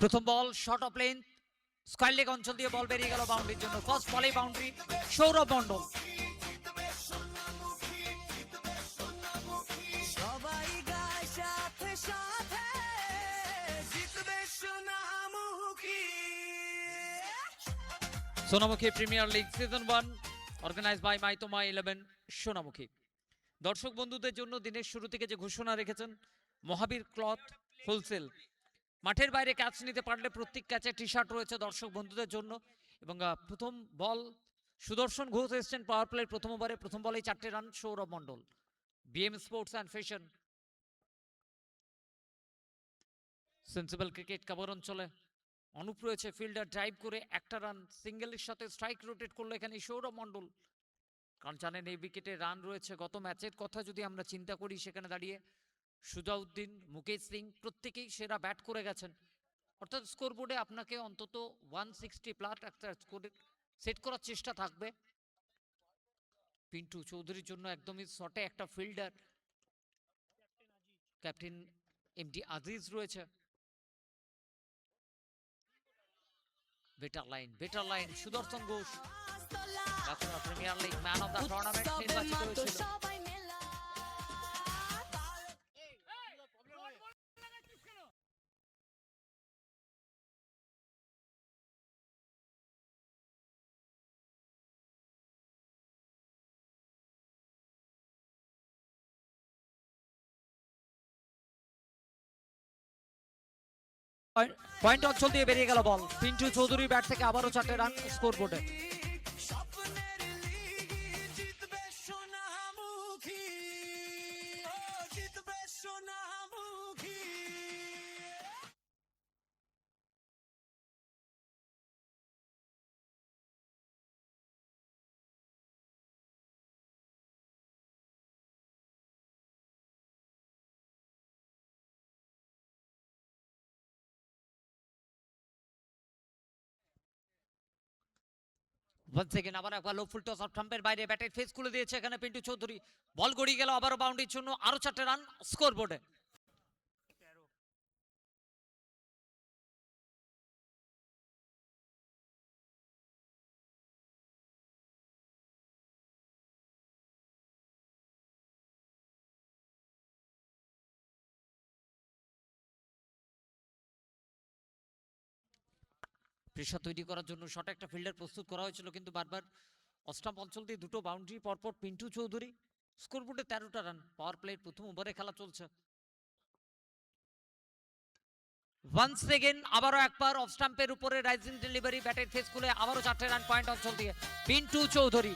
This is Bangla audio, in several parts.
প্রথম ball short of length square leg অঞ্চল দিয়ে বল বেরিয়ে গেল বাউন্ডারির জন্য। ফার্স্ট বলে boundary Sourav Mondal. Sonamukhi premier league season 1 organised by মাইতোমা 11 সোনামুখী। দর্শক বন্ধুদের জন্য দিনের শুরু থেকে যে ঘোষণা রেখেছেন মহাবীর ক্লথ হোলসেল, মাঠের বাইরে ক্যাচ নিতে পারলে প্রত্যেক ক্যাচে টি শার্ট রয়েছে দর্শক বন্ধুদের জন্য। এবং প্রথম বল সুদর্শন ঘোষ এসছেন পাওয়ার প্লের প্রথম ওভারে, প্রথম বলেই 4টে run Sourav Mondal. BM sports and fashion sensible cricket cover অঞ্চলে অনুপ রয়েছে, ফিল্ডার ড্রাইভ করে একটা রান সিঙ্গেলের সাথে স্ট্রাইক রোটেট করলো এখানে সৌরভ মণ্ডল। কারণ জানেন এই উইকেটে রান রয়েছে। গত ম্যাচের কথা যদি আমরা চিন্তা করি সেখানে দাঁড়িয়ে সুজাউদ্দিন, মুকেশ সিং প্রত্যেকেই সেরা ব্যাট করে গেছেন। অর্থাৎ স্কোরবোর্ডে আপনাকে অন্তত 160 প্লাস একটা সেট করার চেষ্টা থাকবে। পিন্টু চৌধুরীর জন্য একদমই শটে একটা ফিল্ডার ক্যাপ্টেন এমডি আজিজ রয়েছে। Better line Sudarshan Ghosh premier league man of the tournament নির্বাচিত হয়েছিল। পয়েন্ট অঞ্চল দিয়ে বেরিয়ে গেল বল, পিন্টু চৌধুরী ব্যাট থেকে আবারও 4টে রান স্কোর বোর্ডে। once again আবার একবার লো ফুল টস অফ স্টাম্পের বাইরে ব্যাটের ফেস খুলে দিয়েছে এখানে পিন্টু চৌধুরী। বল গড়িয়ে গেল আবারও বাউন্ডারির জন্য, আরো 4টে রান স্কোর বোর্ডে। প্রেশার তৈরি করার জন্য শর্ট একটা ফিল্ডার প্রস্তুত করা হয়েছিল, কিন্তু বারবার অস্টাম্প অঞ্চল দিয়ে দুটো বাউন্ডারি পরপর পিন্টু চৌধুরী। স্কোরবোর্ডে 13টা রান। পাওয়ার প্লের প্রথম ওভারে খেলা চলছে। once again আবারও একবার অফ স্টাম্পের উপরে রাইজিং ডেলিভারি, ব্যাটের ফেস খুলে আবারও 4টে রান পয়েন্ট অঞ্চল দিয়ে পিন্টু চৌধুরী।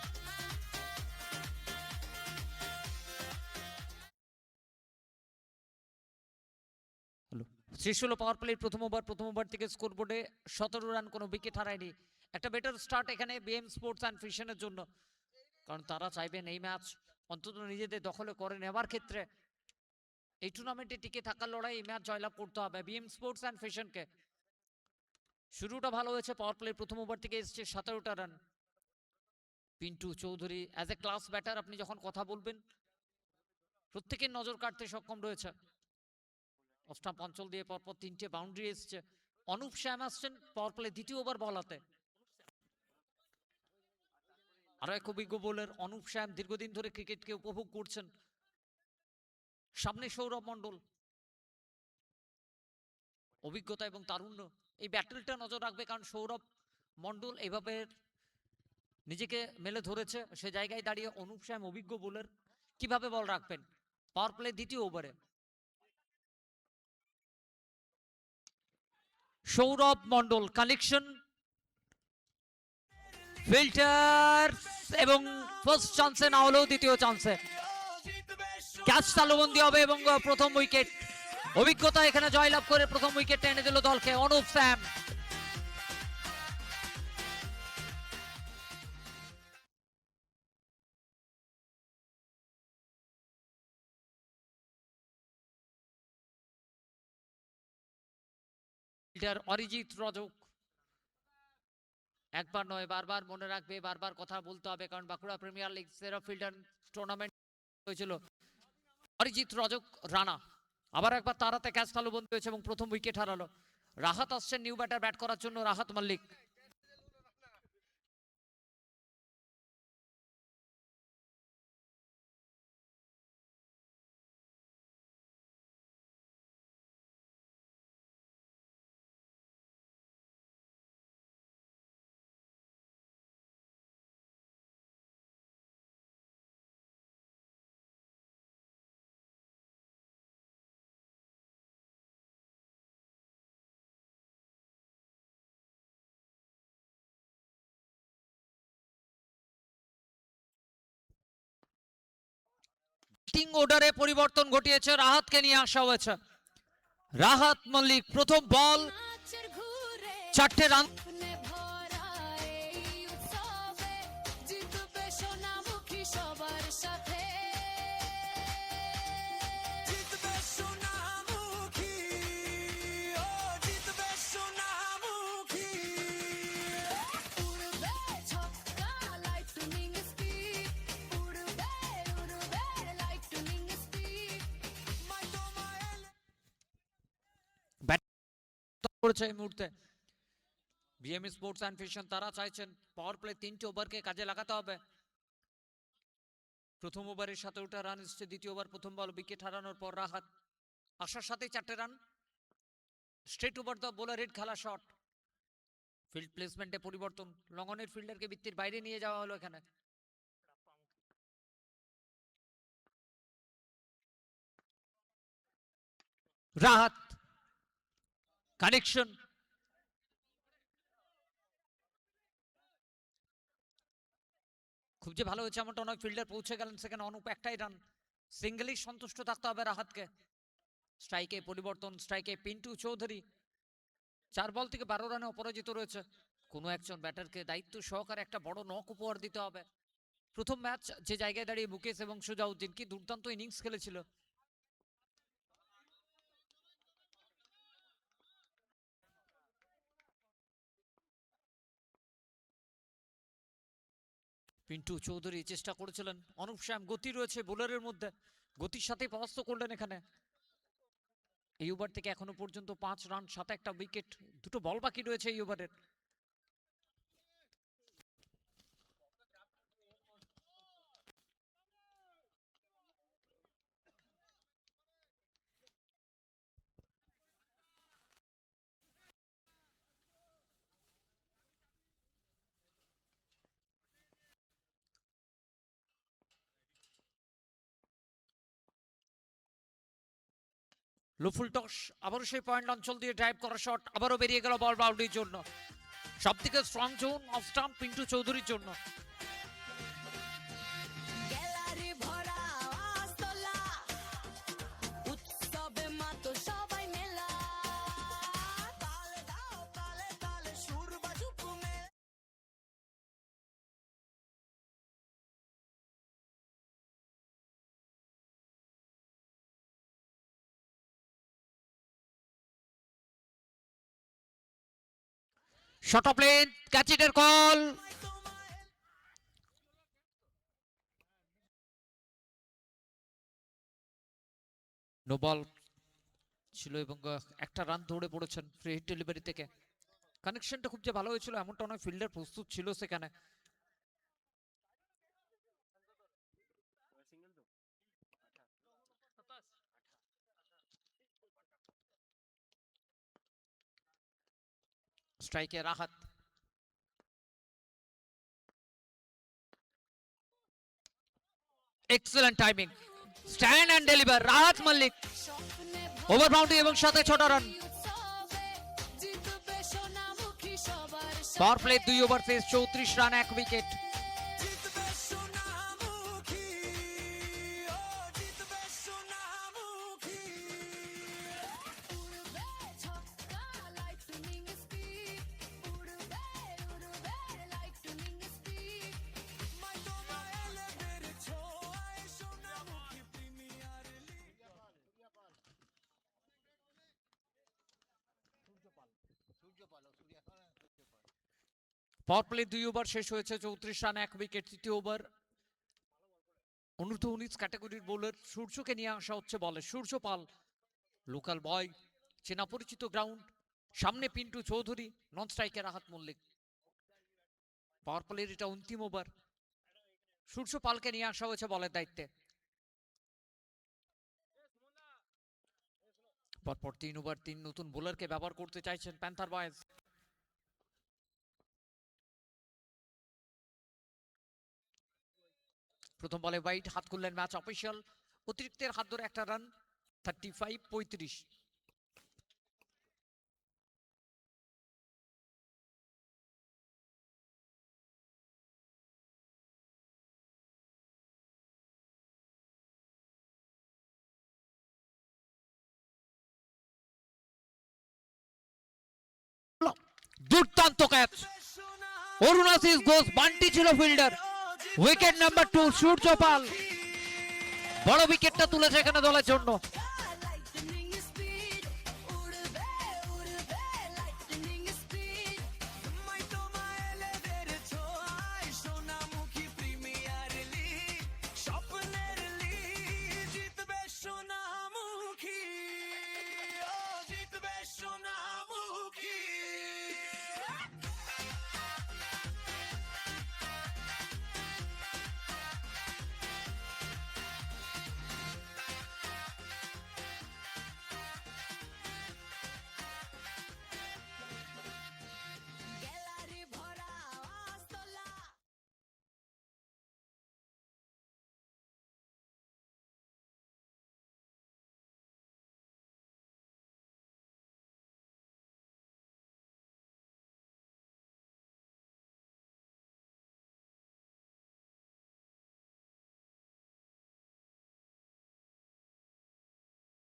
শেষ হলো পাওয়ার প্লের প্রথম ওভার থেকে স্কোরবোর্ডে 17 রান, কোনো উইকেট হারায়নি। একটা বেটার স্টার্ট এখানে বিএম স্পোর্টস অ্যান্ড ফ্যাশনের জন্য, কারণ তারা চাইবেন এই ম্যাচ অন্তত নিজেদের দখলে করে নেওয়ার ক্ষেত্রে। এই টুর্নামেন্টে টিকে থাকার লড়াই এই ম্যাচ জয়লাভ করতে হবে বিএম স্পোর্টস অ্যান্ড ফ্যাশনকে। শুরুটা ভালো হয়েছে, পাওয়ার প্লের প্রথম ওভার থেকে এসছে 17টা run. Pintu Chowdhury as a class batter আপনি যখন কথা বলবেন প্রত্যেকের নজর কাটতে সক্ষম রয়েছে। অস্টাম্প অঞ্চল দিয়ে পরপর 3টে বাউন্ডারি এসছে। অনুপ শ্যাম আসছেন পাওয়ার প্লে দ্বিতীয় ওভার বলাতে। আরো এক অভিজ্ঞ বোলার অনুপ শ্যাম, দীর্ঘদিন ধরে ক্রিকেটকে উপভোগ করছেন। সামনে সৌরভ মণ্ডল, অভিজ্ঞতা এবং তারুণ্য এই ব্যাটেলটা নজর রাখবে, কারণ সৌরভ মণ্ডল এভাবে নিজেকে মেলে ধরেছে। সে জায়গায় দাঁড়িয়ে অনুপ শ্যাম অভিজ্ঞ বোলার, কিভাবে বল রাখবেন পাওয়ার প্লে দ্বিতীয় ওভারে। সৌরভ মণ্ডল কালেকশন ফিল্টার এবং ফার্স্ট চান্সে না হলেও দ্বিতীয় চান্সে ক্যাচ তালুবন্দি হবে এবং প্রথম উইকেট। অভিজ্ঞতা এখানে জয়লাভ করে প্রথম উইকেট এনে দিল দলকে অনুপ শ্যাম। অরিজিৎ রজক একবার নয় বারবার মনে রাখবে, বারবার কথা বলতে হবে, কারণ বাঁকুড়া প্রিমিয়ার লিগ সেরা ফিল্ডার টুর্নামেন্ট হয়েছিল। অরিজিৎ রজক রানা আবার একবার তারাতে ক্যাচ তালুবন্দি হয়েছে এবং প্রথম উইকেট হারালো। রাহাত আসছেন নিউ ব্যাটার ব্যাট করার জন্য, রাহাত মল্লিক। ব্যাটিং অর্ডারে পরিবর্তন ঘটিয়েছে, রাহাতকে নিয়ে আসা হয়েছে। রাহাত মল্লিক প্রথম বল, 4টে রান। করেছে এই মুহূর্তে বিএমই স্পোর্টস অ্যান্ড ফিশন, তারা চাইছেন পাওয়ার প্লে 3টে ওভারকে কাজে লাগাতে হবে। প্রথম ওভারের 17টা রান এসছে, দ্বিতীয় ওভার প্রথম বল উইকেট হারানোর পর রাহাত আসার সাথে 4টে run. Straight over the bowler head খেলা শট, ফিল্ড প্লেসমেন্টে পরিবর্তন, লঙ্গনের ফিল্ডারকে বৃত্তির বাইরে নিয়ে যাওয়া হলো এখানে। রাহাত কানেকশন, খুব যে ভালো হয়েছে এমনটা নয়, ফিল্ডার পৌঁছে গেলেন সেখানে অনুপ, একটাই রান, সিঙ্গেলই সন্তুষ্ট থাকতে হবে রাহাতকে। স্ট্রাইকে পরিবর্তন, স্ট্রাইকে পিন্টু চৌধুরী 4 বল থেকে 12 রানে অপরাজিত রয়েছে। কোনো একজন ব্যাটারকে দায়িত্ব সহকারে একটা বড় নক উপহার দিতে হবে। প্রথম ম্যাচ যে জায়গায় দাঁড়িয়ে মুকেশ এবং সুজাউদ্দিন কি দুর্দান্ত ইনিংস খেলেছিল। পিন্টু চৌধুরী চেষ্টা করেছিলেন, অনুপ শ্যাম গতি রয়েছে বোলারের মধ্যে, গতির সাথে পরাস্ত করলেন এখানে। এই ওভার থেকে এখনো পর্যন্ত 5 রান, সাথে একটা উইকেট, 2টো বল বাকি রয়েছে এই ওভারের। লুফুল টস, আবারও সেই পয়েন্ট অঞ্চল দিয়ে ড্রাইভ করা শট, আবারও বেরিয়ে গেল বল বাউন্ডারির জন্য। সব থেকে strong zone of stump Pintu চৌধুরীর জন্য। শট অফ লেন, ক্যাচ ইটের কল। নো বল ছিল এবং একটা রান দৌড়ে পড়েছেন ফ্রি হিট ডেলিভারি থেকে। কানেকশনটা খুব যে ভালো হয়েছিল এমনটা নয়, ফিল্ডার প্রস্তুত ছিল সেখানে। স্ট্রাইকে Rahat, excellent timing, stand and deliver Rahat Mallick, over boundary এবং সাথে 6টা রান। পাওয়ার প্লে 2 ওভার শেষ, 34 run, 1 wicket. Power play 2 over শেষ হয়েছে, 34 রান, 1 উইকেট। তৃতীয় ওভার অনূর্ধ্ব 19 ক্যাটাগরির বোলার সূর্যকে নিয়ে আসা হচ্ছে বলে। সূর্য পাল, লোকাল বয়, চেনা পরিচিত গ্রাউন্ড, সামনে পিন্টু চৌধুরী, নন স্ট্রাইকার রাহাত মল্লিক। পাওয়ার প্লের এটা অন্তিম ওভার। সূর্য পালকে নিয়ে আসা হয়েছে বলের দায়িত্বে। পরপর 3 ওভার 3 নতুন বোলারকে ব্যবহার করতে চাইছেন প্যান্থার বয়েজ। প্রথম বলে ওয়াইড, হাত খুললেন ম্যাচ অফিসিয়াল। অতিরিক্তের হাত ধরে একটা রান, 35-35। দুর্দান্ত ক্যাচ, অরুণাসিস ঘোষ, বান্টি ছিল ফিল্ডার। উইকেট নাম্বার 2, সূর্য পাল বড় উইকেটটা তুলেছে এখানে দলের জন্য।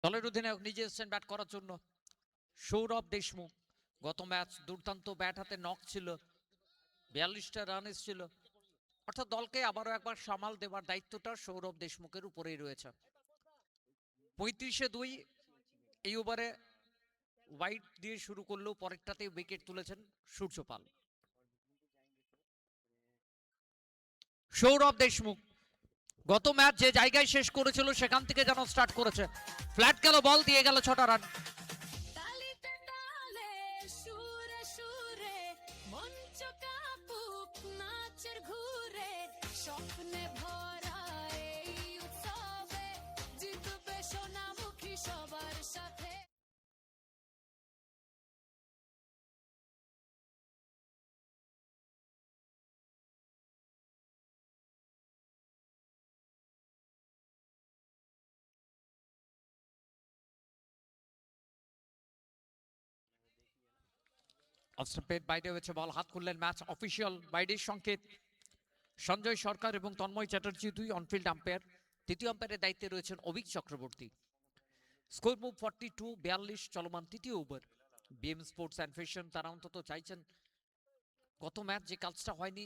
দলের অধিনায়ক নিজে এসেছেন ব্যাট করার জন্য। সৌরভ দেশমুখ গত ম্যাচ দুর্দান্ত ব্যাট হাতে নক ছিল, 42টা রান এসেছিল। অর্থাৎ দলকে আবারও একবার সামাল দেওয়ার দায়িত্বটা সৌরভ দেশমুখের উপরেই রয়েছে। 35-2 এই ওভারে ওয়াইড দিয়ে শুরু করলেও পরেরটাতে উইকেট তুলেছেন সূর্যপাল। সৌরভ দেশমুখ গত ম্যাচ যে জায়গায় শেষ করেছিল সেখান থেকে যেন স্টার্ট করেছে। ফ্ল্যাট গেল বল, দিয়ে গেল 6টা রান। বাইরে হয়েছে বল, হাত খুললেন ম্যাচ অফিসিয়াল। বাইরের সংকেত। সঞ্জয় সরকার এবং তন্ময় চ্যাটার্জি দুই অনফিল্ড আম্পায়ার। তৃতীয় আম্পায়ারের দায়িত্বে রয়েছেন অভিক চক্রবর্তী। স্কোর মুভ 42-42 চলমান তৃতীয় over. BM sports and fashion তারা অন্তত চাইছেন গত ম্যাচ যে কাজটা হয়নি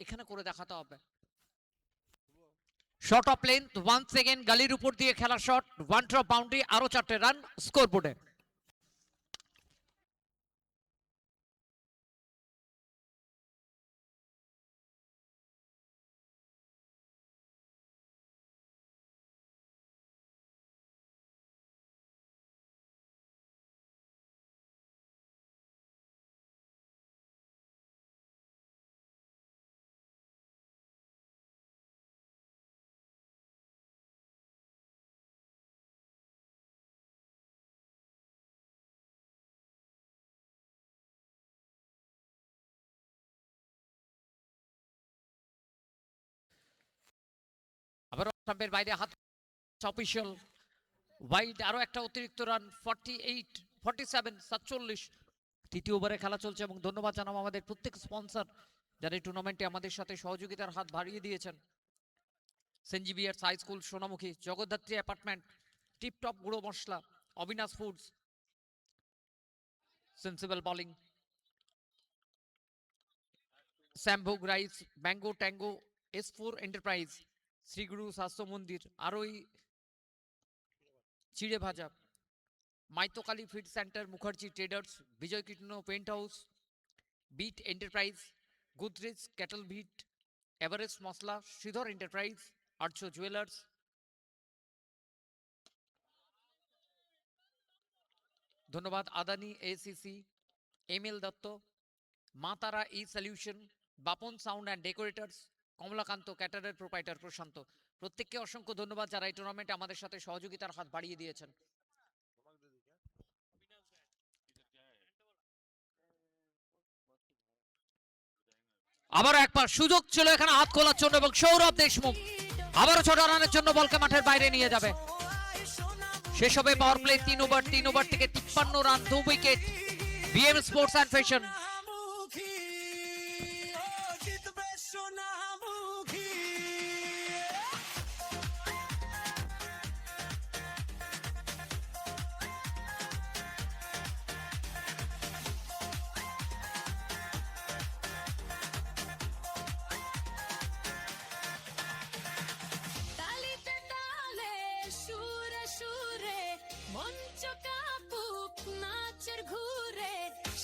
এখানে করে দেখাতে হবে। Shot of length, once again গালির উপর দিয়ে খেলা শট, ওয়ান ড্রপ বাউন্ডারি, আরো 4টে রান স্কোর বোর্ডে। আবার স্টাম্পের বাইরে হাত, অফিসিয়াল ওয়াইড, আরো একটা অতিরিক্ত রান, 47। তৃতীয় ওভারে খেলা চলছে এবং ধন্যবাদ জানাবো আমাদের প্রত্যেক স্পন্সর যারা এই টুর্নামেন্টে আমাদের সাথে সহযোগিতার হাত বাড়িয়ে দিয়েছেন। Saint Xavier's high school Sonamukhi, Jagaddhatri apartment, tiptop গুঁড়ো মশলা, Abinash foods, sensible bowling, Shyambhog rice, mango tango, S4 enterprise, Shriguru Swasthya Mandir, আরোই চিড়ে ভাজা, মাইতোকালী feed centre, Mukherjee traders, Bijoy Krishna paint house, বিট এন্টারপ্রাইজ, গুদরেজ ক্যাটল বিট, Everest masala, Shridhar enterprise, Arya jewellers, ধন্যবাদ আদানি এসিসি, এমএল দত্ত, মাতারা e solution, Bapan sound and decorators, Kamalakanta ক্যাটারের প্রোপাইটার প্রশান্ত। প্রত্যেককে অসংখ্য ধন্যবাদ যারা এই টুর্নামেন্টে আমাদের সাথে সহযোগিতার হাত বাড়িয়ে দিয়েছেন। আবারও একবার সুযোগ ছিল এখানে হাত খোলার জন্য এবং সৌরভ দেশমুখ আবারও ছোট রানের জন্য বলকে মাঠের বাইরে নিয়ে যাবে। শেষ হবে পাওয়ার প্লে 3 ওভার থেকে 53 run, 2 wicket. BM sports and fashion.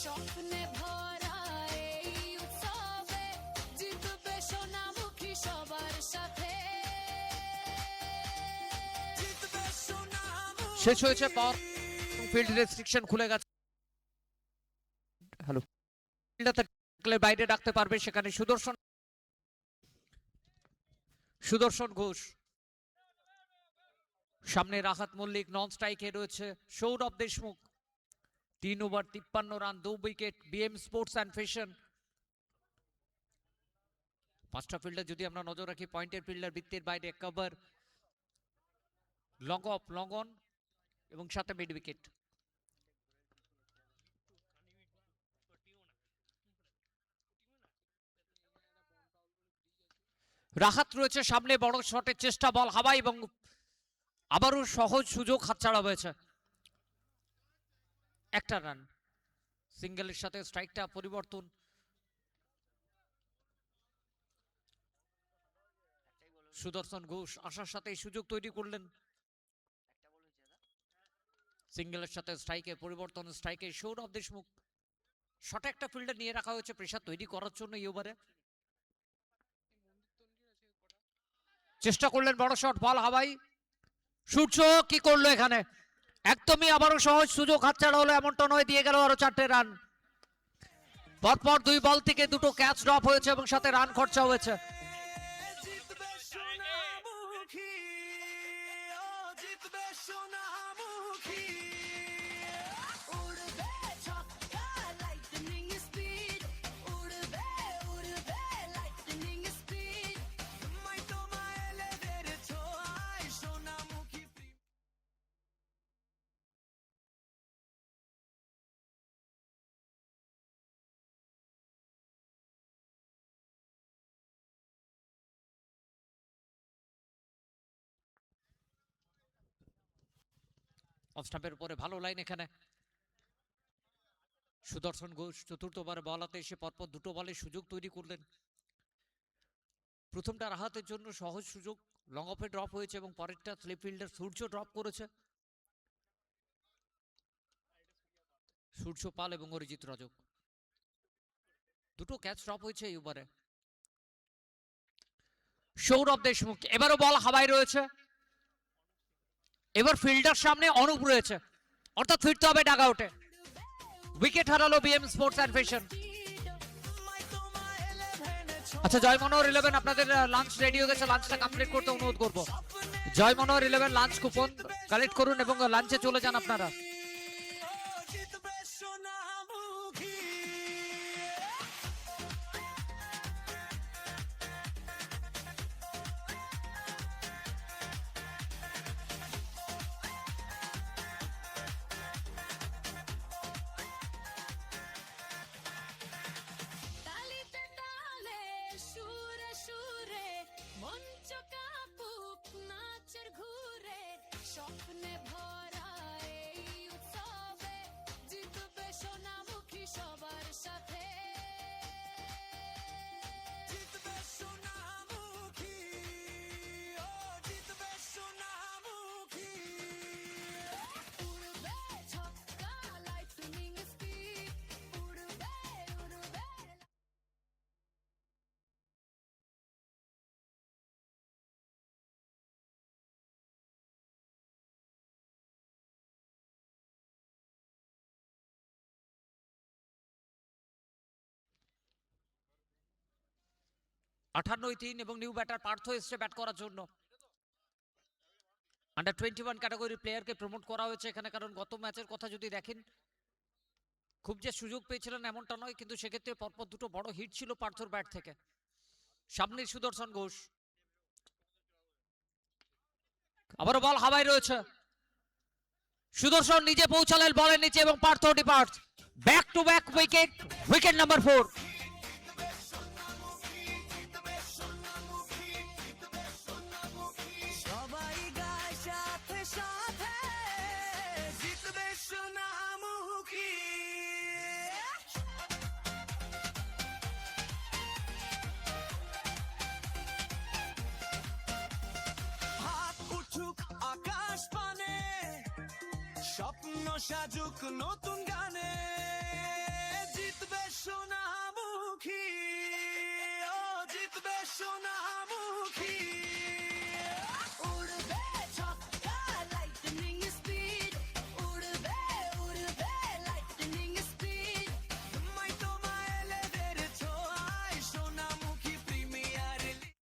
স্বপ্নে ভরা এই উৎসবে জিতবে সোনামুখী সবার সাথে, জিতবে সোনামুখী। শেষ হয়েছে পাওয়ার ফিল্ড রেস্ট্রিকশন খুলে গেছে। হ্যালো, ফিল্ডার বাইরে ডাকতে পারবে সেখানে সুদর্শন ঘোষ, সামনে রাহাত মল্লিক, নন স্ট্রাইকে রয়েছে Sourav Deshmukh. 3 over 53 run, 2 wicket. BM sports and fashion. পাঁচটা ফিল্ডার যদি আমরা নজর রাখি, পয়েন্টের ফিল্ডার, বৃত্তের বাইরে cover, long of, long on এবং সাথে মিড উইকেট। রাহাত রয়েছে সামনে, বড় শটের চেষ্টা, বল হাওয়ায় এবং আবারও সহজ সুযোগ হাতছাড়া হয়েছে। একটা রান, সিঙ্গেলের সাথে স্ট্রাইকটা পরিবর্তন। সুদর্শন ঘোষ আসার সাথে সুযোগ তৈরি করলেন। সিঙ্গেলের সাথে স্ট্রাইকে পরিবর্তন, স্ট্রাইকে সৌরভ দেশমুখ। শটে একটা ফিল্ডার নিয়ে রাখা হয়েছে প্রেসার তৈরি করার জন্য এই ওভারে। চেষ্টা করলেন বড় শট, বল হাওয়াই। সূর্য কি করলো এখানে? একদমই আবারও সহজ সুযোগ হাতছাড়া হলো, এমনটা নয়, দিয়ে গেল আরো 4টে রান। পরপর 2 বল থেকে 2টো ক্যাচ ড্রপ হয়েছে এবং সাথে রান খরচা হয়েছে। অফ স্টাম্পের উপরে ভালো লাইন এখানে। সুদর্শন ঘোষ চতুর্থবার বল হাতে এসে পরপর 2টো বলে সুযোগ তৈরি করলেন। প্রথমটা রাহাতের জন্য সহজ সুযোগ, লং অফে ড্রপ হয়েছে এবং পরেরটা স্লিপ ফিল্ডার সূর্য ড্রপ করেছে। সূর্য পাল এবং অরিজিৎ রজক, 2টো ক্যাচ ড্রপ হয়েছে এই ওভারে। সৌরভ দেশমুখ, এবারও বল হাওয়ায় রয়েছে। এবার ফিল্ডার সামনে, অনুপ রয়েছে, অর্থাৎ ফিরতে হবে ডাগ আউটে। উইকেট হারালো বিএম স্পোর্টস অ্যান্ড ফ্যাশন। আচ্ছা, জয় মনোহর 11, আপনাদের লাঞ্চ রেডি হয়ে গেছে, লাঞ্চটা কমপ্লিট করতে অনুরোধ করব। জয় মনোহর 11 লাঞ্চ কুপন কালেক্ট করুন এবং লাঞ্চে চলে যান আপনারা। স্বপ্নে ভরা এই 58-3 এবং নিউ ব্যাটার পার্থ এসছে ব্যাট করার জন্য। আন্ডার 21 ক্যাটাগরি প্লেয়ারকে প্রমোট করা হয়েছে এখানে, কারণ গত ম্যাচের কথা যদি দেখেন খুব যে সুযোগ পেয়েছিলেন এমনটা নয়, কিন্তু সেক্ষেত্রে পরপর দুটো বড় হিট ছিল পার্থর ব্যাট থেকে। সামনে সুদর্শন ঘোষ, আবারও বল হাওয়ায় রয়েছে, সুদর্শন নিজে পৌঁছালেন বলের নিচে এবং Partha departs. Back to back wicket, wicket number 4। সবাই গায় সাথে সাথে জিতবে সোনামুখী। হাত উঠুক আকাশ পানে, স্বপ্ন সাজুক নতুন গানে, জিতবে সোনামুখী, ও জিতবে সোনামুখী। উড়বে ছক্কা লাইটনিং স্পিড, উড়বে উড়বে লাইটনিং স্পিড, তোমায় তোমায় লেদের ছোঁয়ায় সোনামুখী প্রিমিয়ার লিগ।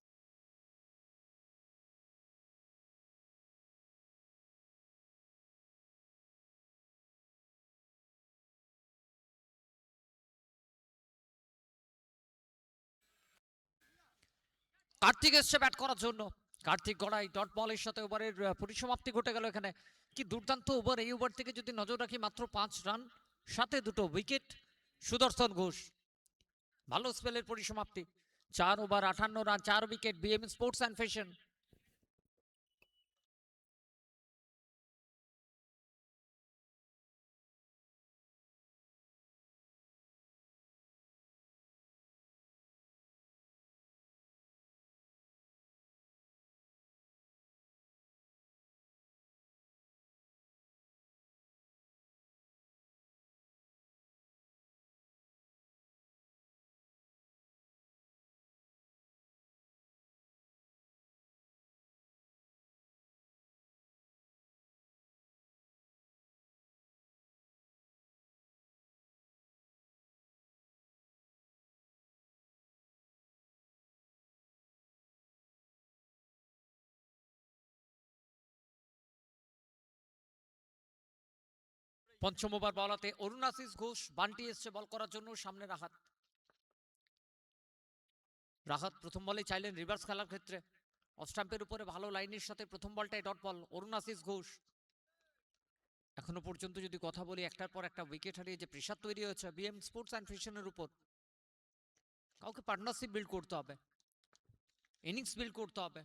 কার্তিক এসছে ব্যাট করার জন্য। কার্তিক গড়াই ডট বলের সাথে ওভারের পরিসমাপ্তি ঘটে গেল এখানে। কি দুর্দান্ত ওভার! এই ওভার থেকে যদি নজর রাখি মাত্র 5 রান, সাথে দুটো উইকেট। সুদর্শন ঘোষ ভালো স্পেলের পরিসমাপ্তি। 4 over 58 run, 4 wicket. BM sports and fashion. পঞ্চম ওভার বলাতে অরুণ আশিস ঘোষ বান্টি এসছে বল করার জন্য। সামনে রাহাত। রাহাত প্রথম বলে চাইলেন রিভার্স খেলার ক্ষেত্রে। অফ স্টাম্পের উপরে ভালো লাইনের সাথে প্রথম বলটাই ডট বল। অরুণ আশিস ঘোষ এখনো পর্যন্ত যদি কথা বলি, একটার পর একটা উইকেট হারিয়ে যে প্রেশার তৈরি হয়েছে বিএম স্পোর্টস অ্যান্ড ফ্যাশনের উপর, কাউকে পার্টনারশিপ বিল্ড করতে হবে, ইনিংস বিল্ড করতে হবে।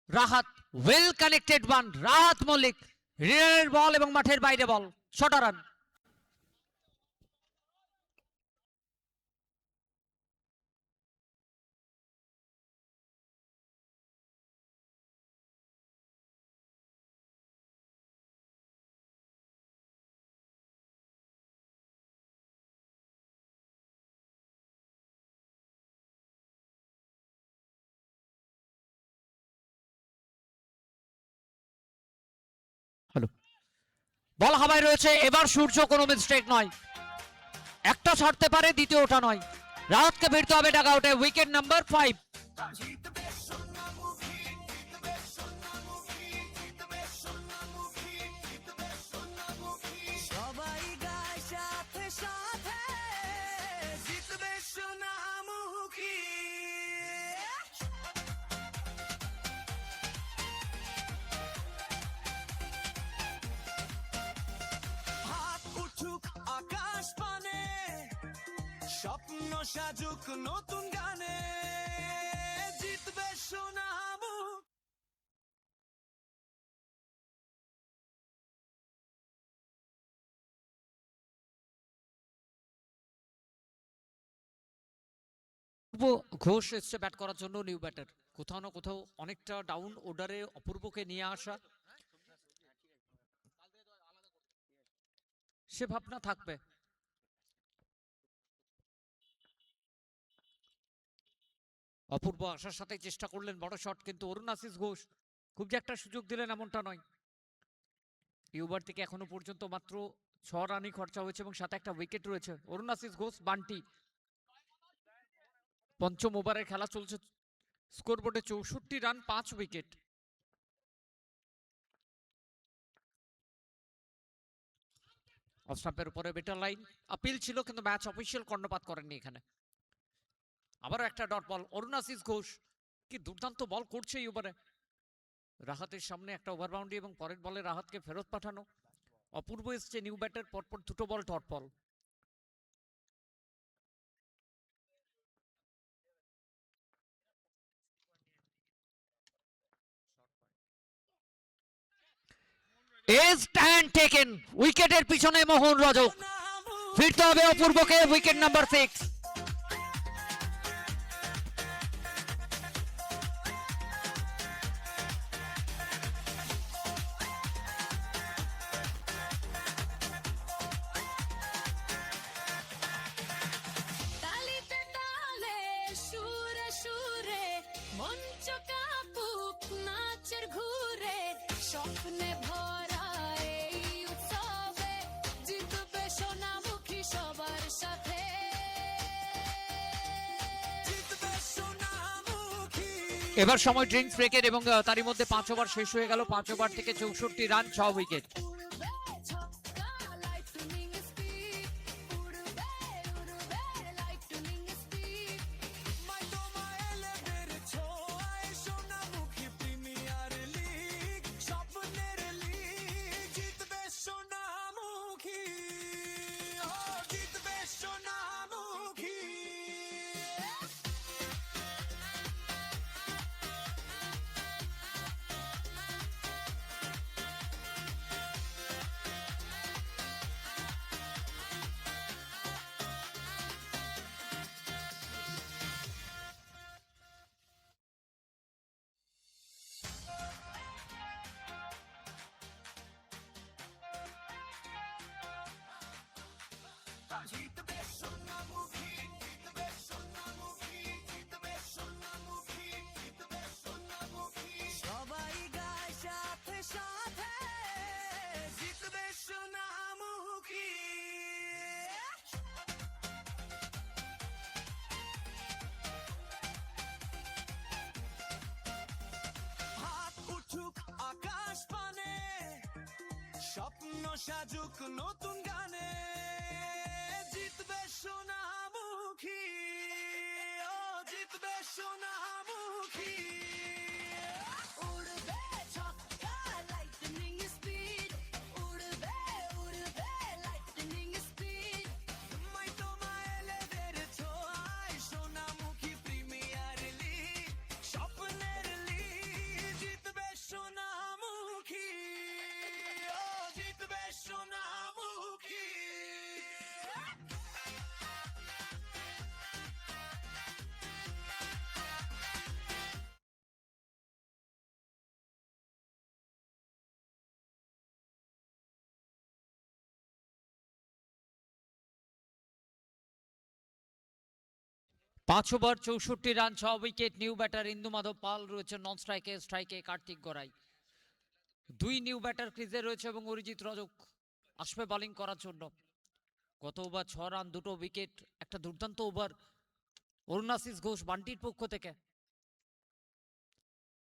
Rahat well connected one, Rahat Mallick, রিয়ারের বল এবং মাঠের বাইরে বল, 6টা রান। হ্যালো, বল হাওয়ায় রয়েছে, এবার সূর্য কোনো মিস্টেক নয়, একটা ছাড়তে পারে দ্বিতীয়টা নয়। রাহাতকে ফিরতে হবে ডাগ আউটে। Wicket number 5। জিতবে সোনামুখী, জিতবে সোনামুখী, জিতবে সোনামুখী, জিতবে সোনামুখী। সবাই গায় সাথে সাথে জিতবে সোনামুখী। হাত উঠুক আকাশ পানে, স্বপ্ন সাজুক নতুন গানে, জিতবে সোনামুখী। ঘোষ এসছে ব্যাট করার জন্য, নিউ ব্যাটার। কোথাও না কোথাও অনেকটা ডাউন অর্ডারে অপূর্বকে নিয়ে আসা, সে ভাবনা থাকবে। অপূর্ব আসার সাথে চেষ্টা করলেন বড় শট, কিন্তু অরুণ আশিস ঘোষ খুব যে একটা সুযোগ দিলেন এমনটা নয়। এই ওভার থেকে এখনো পর্যন্ত মাত্র 6 রানই খরচা হয়েছে এবং সাথে একটা উইকেট রয়েছে। অরুণাসিস ঘোষ বান্টি। পঞ্চম ওভারের খেলা চলছে, স্কোরবোর্ডে 64 রান 5 উইকেট। অফ স্টাম্পের উপরে বেটার লাইন আপিল ছিল, কিন্তু ম্যাচ অফিসিয়াল কর্ণপাত করেননি এখানে। আবারও একটা ডট বল, অরুণাসিস ঘোষ কি দুর্দান্ত বল করছে এই ওভারে। রাহাতের সামনে একটা ওভার বাউন্ডারি এবং পরের বলে রাহাতকে ফেরত পাঠানো। অপূর্ব এসছে নিউ ব্যাটের, পরপর দুটো ball dot ball. Stand taken, উইকেটের পিছনে মোহন রজক। ফিরতে হবে অপূর্বকে, উইকেট নাম্বার 6। তালিতে তালে সুরে সুরে মঞ্চ কাঁপুক নাচের ঘুরে স্বপ্নে ভরা এই উৎসবে জিতবে সোনামুখী সবার সাথে। জিতবে সোনামুখী। এবার সময় ড্রিঙ্কস ব্রেকের এবং তারই মধ্যে 5 ওভার শেষ হয়ে গেল। 5 ওভার থেকে 64 রান 6 উইকেট। উড়বে ছক্কা লাইটনিং স্পিড, উড়বে উড়বে লাইটনিং স্পিড। মাই তোমায় এলেদের ছোঁয়ায় সোনামুখী প্রিমিয়ার লিগ, স্বপ্নের লিগ। জিতবে সোনামুখী, ও জিতবে সোনামুখী। জিতবে সোনামুখী, জিতবে সোনামুখী, জিতবে সোনামুখী, জিতবে সোনামুখী। সবাই গায় সাথে সাথে, জিতবে সোনামুখী। হাত উঠুক আকাশ পানে, স্বপ্ন সাজুক নতুন গানে। জিতবে সোনামুখী, ও জিতবে সোনামুখী। উড়বে ছক্কা লাইটনিং স্পিড, উড়বে উড়বে লাইটনিং স্পিড। মাই তোমায় এলেদের ছোঁয়ায় সোনামুখী প্রিমিয়ার লিগ, স্বপ্নের লিগ। জিতবে সোনামুখী, ও জিতবে সোনামুখী। পাঁচ over 64 run 6 wicket. New batter Indu Madhab Pal রয়েছে নন স্ট্রাইকে, স্ট্রাইকে কার্তিক গড়াই। দুই নিউ ব্যাটার ক্রিজে রয়েছে এবং অরিজিৎ রজক আসবে বোলিং করার জন্য। গত ওভার 6 রান 2টো উইকেট, একটা দুর্দান্ত ওভার অরুণাসিস ঘোষ বান্টির পক্ষ থেকে।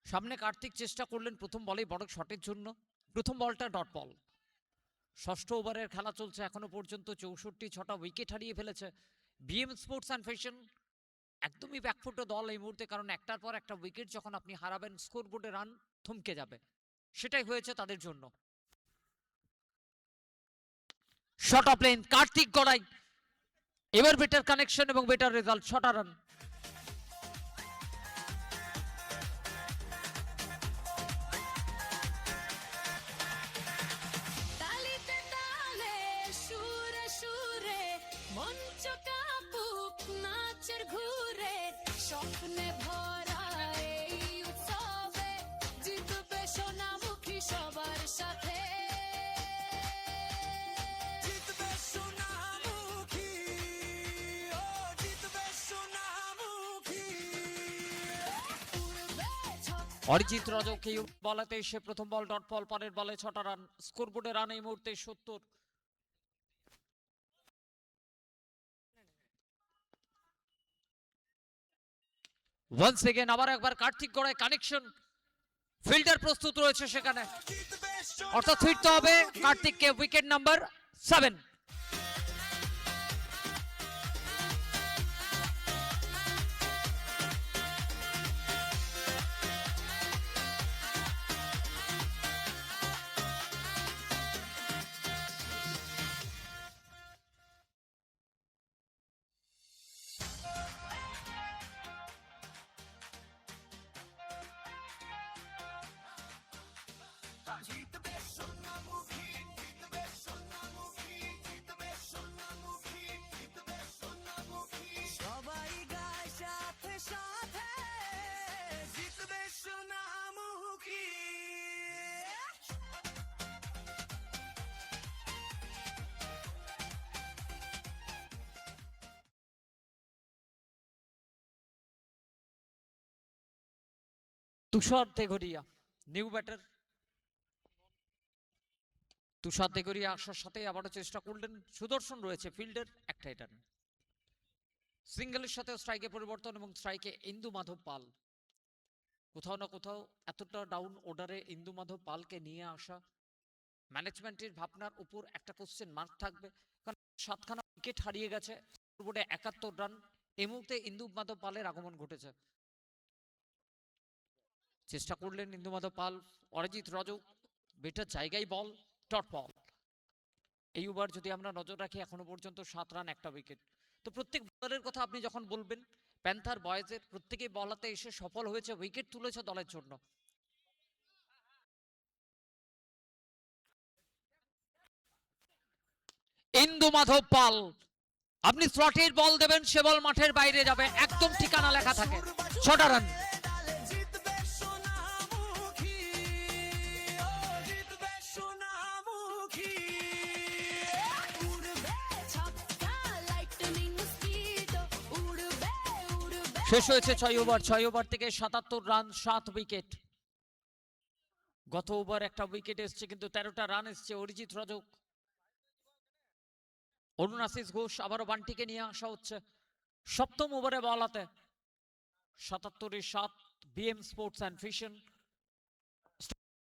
সামনে কার্তিক চেষ্টা করলেন প্রথম বলেই বড় শটের জন্য, প্রথম বলটা ডট বল। ষষ্ঠ ওভারের খেলা চলছে এখনো পর্যন্ত, 64 6টা উইকেট হারিয়ে ফেলেছে বিএম স্পোর্টস অ্যান্ড ফ্যাশন। একদমই ব্যাকফুটে দল এই মুহূর্তে, কারণ একটার পর একটা উইকেট যখন আপনি হারাবেন স্কোরবোর্ডে রান থমকে যাবে, সেটাই হয়েছে তাদের জন্য। Short of length Kartik Garai, এবার বেটার কানেকশন এবং বেটার রেজাল্ট, 6টা রান। তালিতে তালে সুরে সুরে মঞ্চ কাঁপুক নাচের ঘুরে স্বপ্নে ভরা এই উৎসবে জিতবে সোনামুখী সবার সাথে। জিতবে সোনামুখী, ও জিতবে সোনামুখী। উড়বে ছক্কা অরিজিৎ রজক এই বলাতে এসে প্রথম বল ডট বল, পরের বলে 6টা রান। স্কোরবোর্ডে রান এই মুহূর্তে 70। ওয়ান্স এগেন আবার একবার কার্তিক গড়ায় কানেকশন, ফিল্ডার প্রস্তুত রয়েছে সেখানে, জিতবে অর্থাৎ ফিরতে হবে কার্তিককে। Wicket number 7। জিতবে সোনামুখী, জিতবে সোনামুখী, জিতবে সোনামুখী, জিতবে সোনামুখী। সবাই গায় সাথে সাথে, জিতবে সোনামুখী। তুষার দেগরিয়া নিউ ব্যাটার। তুষার দেগরিয়া আসার সাথে আবারও চেষ্টা করলেন, সুদর্শন রয়েছে ফিল্ডার, একটাই রান। সিঙ্গেলের সাথে স্ট্রাইকে পরিবর্তন এবং স্ট্রাইকে ইন্দু মাধব পাল। কোথাও না কোথাও এতটা ডাউন অর্ডারে ইন্দু মাধব পালকে নিয়ে আসা, ম্যানেজমেন্টের ভাবনার উপর একটা কোশ্চেন মার্ক থাকবে, কারণ 7খানা উইকেট হারিয়ে গেছে, বোর্ডে 71 রান। এই মুহূর্তে ইন্দু মাধব পালের আগমন ঘটেছে। চেষ্টা করলেন ইন্দু মাধব পাল, অরিজিৎ রজক বেটার জায়গায় বল, ডট বল। এই ওভার যদি আমরা নজর রাখি এখনো পর্যন্ত 7 রান 1টা উইকেট। তো প্রত্যেক বোলারের কথা আপনি যখন বলবেন, প্যান্থার বয়েজের প্রত্যেকেই বলাতে এসে সফল হয়েছে, উইকেট তুলেছে দলের জন্য। ইন্দু মাধব পাল, আপনি স্লটের বল দেবেন, সে বল মাঠের বাইরে যাবে, একদম ঠিকানা লেখা থাকে। 6টা রান। জিতবে সোনামুখী, ও জিতবে সোনামুখী। উড়বে ছক্কা লাইটনিং স্পিড, উড়বে উড়বে। শেষ হয়েছে 6 ওভার। 6 ওভার থেকে 77 রান, 7 উইকেট। গত ওভার একটা উইকেট এসছে, কিন্তু 13টা রান এসছে। অরিজিৎ রজক, অরুণ আশিস ঘোষ, আবারও বান্টিকে নিয়ে আসা হচ্ছে 7ম ওভারে বল হাতে। 77-7 বিএম স্পোর্টস অ্যান্ড ফিশন।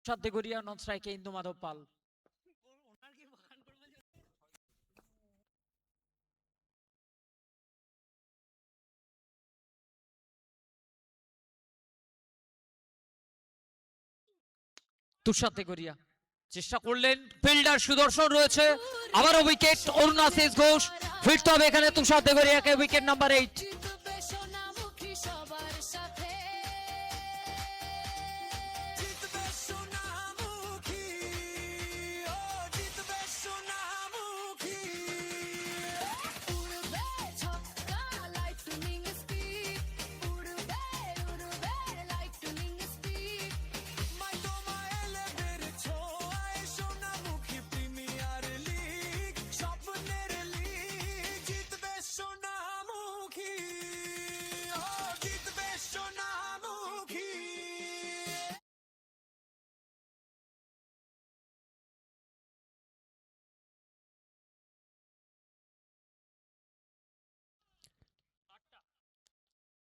সাত দেগরিয়া, নন স্ট্রাইকে ইন্দু মাধব পাল। তুষার দেগরিয়া চেষ্টা করলেন, ফিল্ডার সুদর্শন রয়েছে, আবারও উইকেট। অরুণ আশিস ঘোষ, ফিরতে হবে এখানে তুষার দেগরিয়াকে। Wicket number 8। জিতবে সোনামুখী সবার সাথে। জিতবে সোনামুখী, ও জিতবে সোনামুখী। উড়বে ছক্কা লাইটনিং স্পিড, উড়বে উড়বে লাইটনিং স্পিড। মাই তোমায় এলেদের ছোঁয়ায় সোনামুখী প্রিমিয়ার লিগ, স্বপ্নের লিগ। জিতবে সোনামুখী, ও জিতবে সোনামুখী।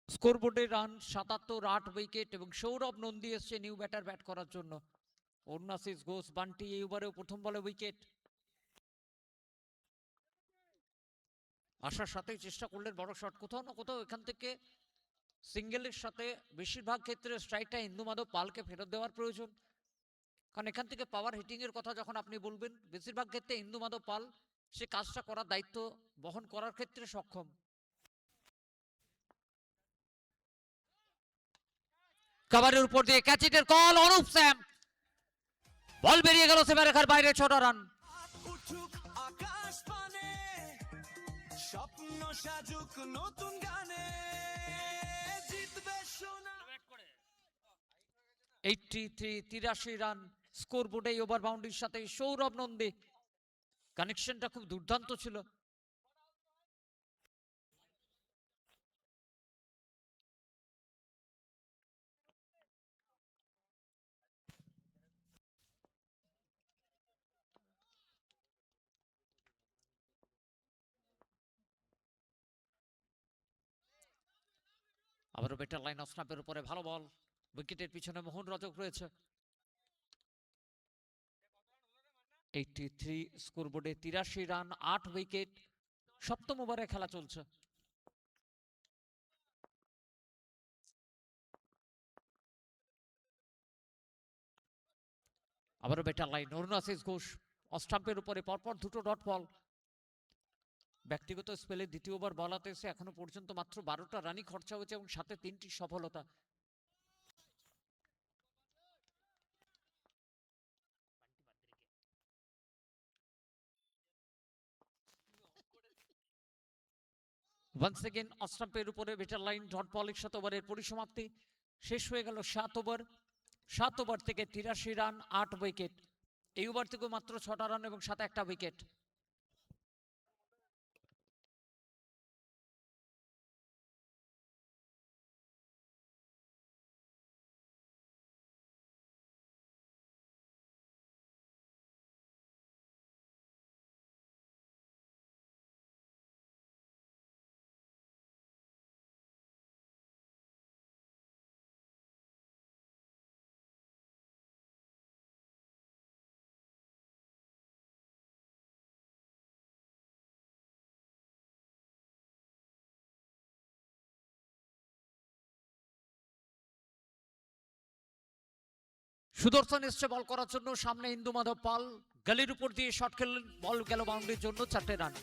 স্কোরবোর্ডে রান 77, 8 উইকেট, এবং সৌরভ নন্দী এসছে নিউ ব্যাটার ব্যাট করার জন্য। অরুণ আশিস ঘোষ, বান্টি এই ওভারেও প্রথম বলে উইকেট। আসার সাথেই চেষ্টা করলেন বড় শট, কোথাও না কোথাও এখান থেকে সিঙ্গেলের সাথে বেশিরভাগ ক্ষেত্রে স্ট্রাইকটা ইন্দু মাধব পালকে ফেরত দেওয়ার প্রয়োজন, কারণ এখান থেকে পাওয়ার হিটিং এর কথা যখন আপনি বলবেন, বেশিরভাগ ক্ষেত্রে ইন্দু মাধব পাল সে কাজটা করার দায়িত্ব বহন করার ক্ষেত্রে সক্ষম। কাভারের উপর দিয়ে ক্যাচিটের কল, অনুপ স্যাম, বল বেরিয়ে গেল সীমারেখার বাইরে। 6টা রান। উঠুক আকাশ পানে, স্বপ্ন সাজুক নতুন গানে। জিতবে সোনা 83 রান স্কোর বোর্ডে ওভার বাউন্ডারির সাথে সৌরভ নন্দী। কানেকশনটা খুব দুর্দান্ত ছিল। আবার আবারও বেটার লাইন অফ স্টাম্পের উপরে ভালো বল, উইকেটের পিছনে মোহন রজক রয়েছে। 83 স্কোরবোর্ডে 83 রান, 8 উইকেট। সপ্তম ওভারে খেলা চলছে। আবারও better line, Arun Ashis Ghosh off স্টাম্পের উপরে পরপর দুটো ডট বল। ব্যক্তিগত স্পেলে দ্বিতীয় ওভার বলাতে এসে এখনো পর্যন্ত মাত্র 12টা রানই খরচা হয়েছে এবং সাথে 3টি সফলতা। ওয়ান্স এগেন অফ স্টাম্পের উপরে বেটার লাইন ডট বল। সাত ওভারের পরিসমাপ্তি, শেষ হয়ে গেল 7 ওভার। 7 ওভার থেকে 83 রান, 8 উইকেট। এই ওভার থেকেও মাত্র 6টা রান এবং সাথে একটা উইকেট। সুদর্শন এসছে বল করার জন্য, সামনে ইন্দু মাধব পাল গলির উপর দিয়ে শট খেললেন, বল গেল বাউন্ডারির জন্য, 4টে রান।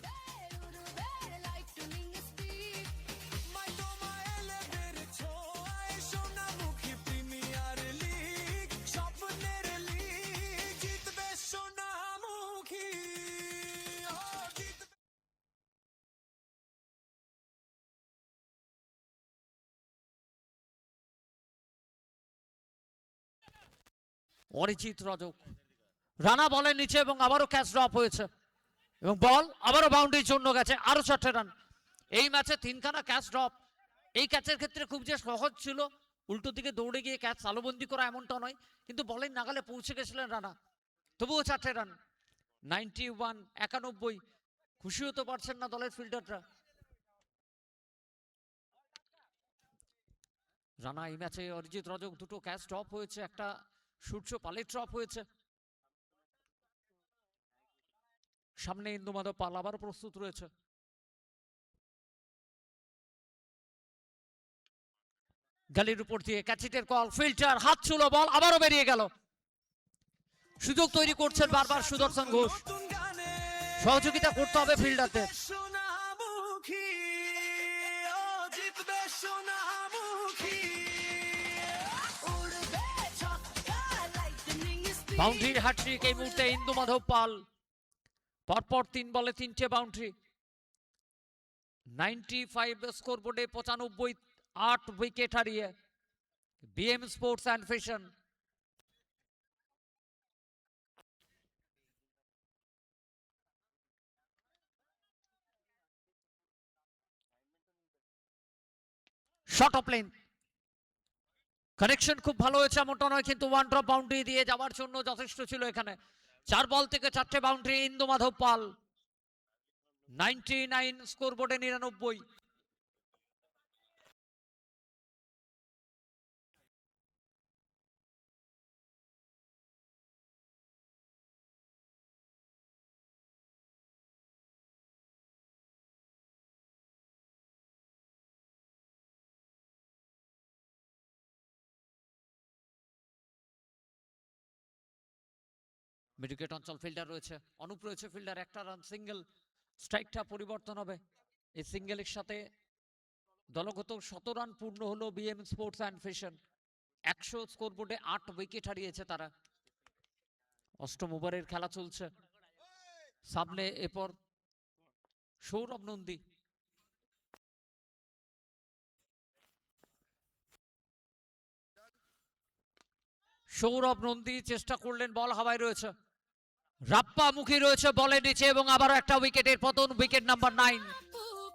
মাই তোমায় এলে বেড়েছো আয় সোনামুখী প্রিমিয়ার লিগ, স্বপ্নের লিগ, জিতবে সোনামুখী, ও জিতবে। অরিজিৎ রজক রানা বলের নিচে এবং আবারও ক্যাচ ড্রপ হয়েছে এবং বল আবারও বাউন্ডারির জন্য গেছে, আরো 4টে রান। এই ম্যাচে 3খানা ক্যাচ ড্রপ। এই ক্যাচের ক্ষেত্রে খুব যে সহজ ছিল উল্টো দিকে দৌড়ে গিয়ে ক্যাচ তালুবন্দি করা এমনটা নয়, কিন্তু বলের নাগালে পৌঁছে গেছিলেন রানা, তবুও 4টে রান। 91, 91। খুশি হতে পারছেন না দলের ফিল্ডাররা। রানা এই ম্যাচে অরিজিৎ রজক দুটো ক্যাচ ড্রপ হয়েছে, একটা সূর্য পালের ড্রপ হয়েছে। সামনে ইন্দু মাধব পাল আবার প্রস্তুত রয়েছে। গালির উপর দিয়ে ক্যাচিটের কল, ফিল্টার হাত ছিল, বল আবারও বেরিয়ে গেল। সুযোগ তৈরি করছেন বারবার সুদর্শন ঘোষ, নতুন গানে সহযোগিতা করতে হবে ফিল্ডারদের। সোনামুখী, ও জিতবে সোনামুখী। উড়বে ছক্কা লাইটনিং স্পিড। বাউন্ডারির হ্যাট্রিক এই মুহূর্তে ইন্দু মাধব পাল, পরপর 3 বলে 3টে বাউন্ডারি। 95 স্কোরবোর্ডে 95, 8 উইকেট হারিয়ে BM sports and fashion. Short of length, connection খুব ভালো হয়েছে এমনটা নয়, কিন্তু 1 ড্রপ বাউন্ডারি দিয়ে যাওয়ার জন্য যথেষ্ট ছিল এখানে। 4 বল থেকে 4টে বাউন্ডারি ইন্দু মাধব পাল। 99 স্কোরবোর্ডে 99। মিডউইকেট অঞ্চল ফিল্ডার রয়েছে, অনুপ রয়েছে ফিল্ডার, একটা রান সিঙ্গেল। স্ট্রাইকটা পরিবর্তন হবে। এই সিঙ্গেলের সাথে দলগত 100 রান পূর্ণ হলো BM sports and fashion. 100 স্কোরবোর্ডে 8 wicket হারিয়েছে তারা। অষ্টম ওভারের খেলা চলছে। সামনে এরপর সৌরভ নন্দী। সৌরভ নন্দী চেষ্টা করলেন, বল হাওয়ায় রয়েছে, রাপ্পা মুখী রয়েছে বলের নিচে এবং আবারও একটা উইকেটের পতন। উইকেট নাম্বার 9,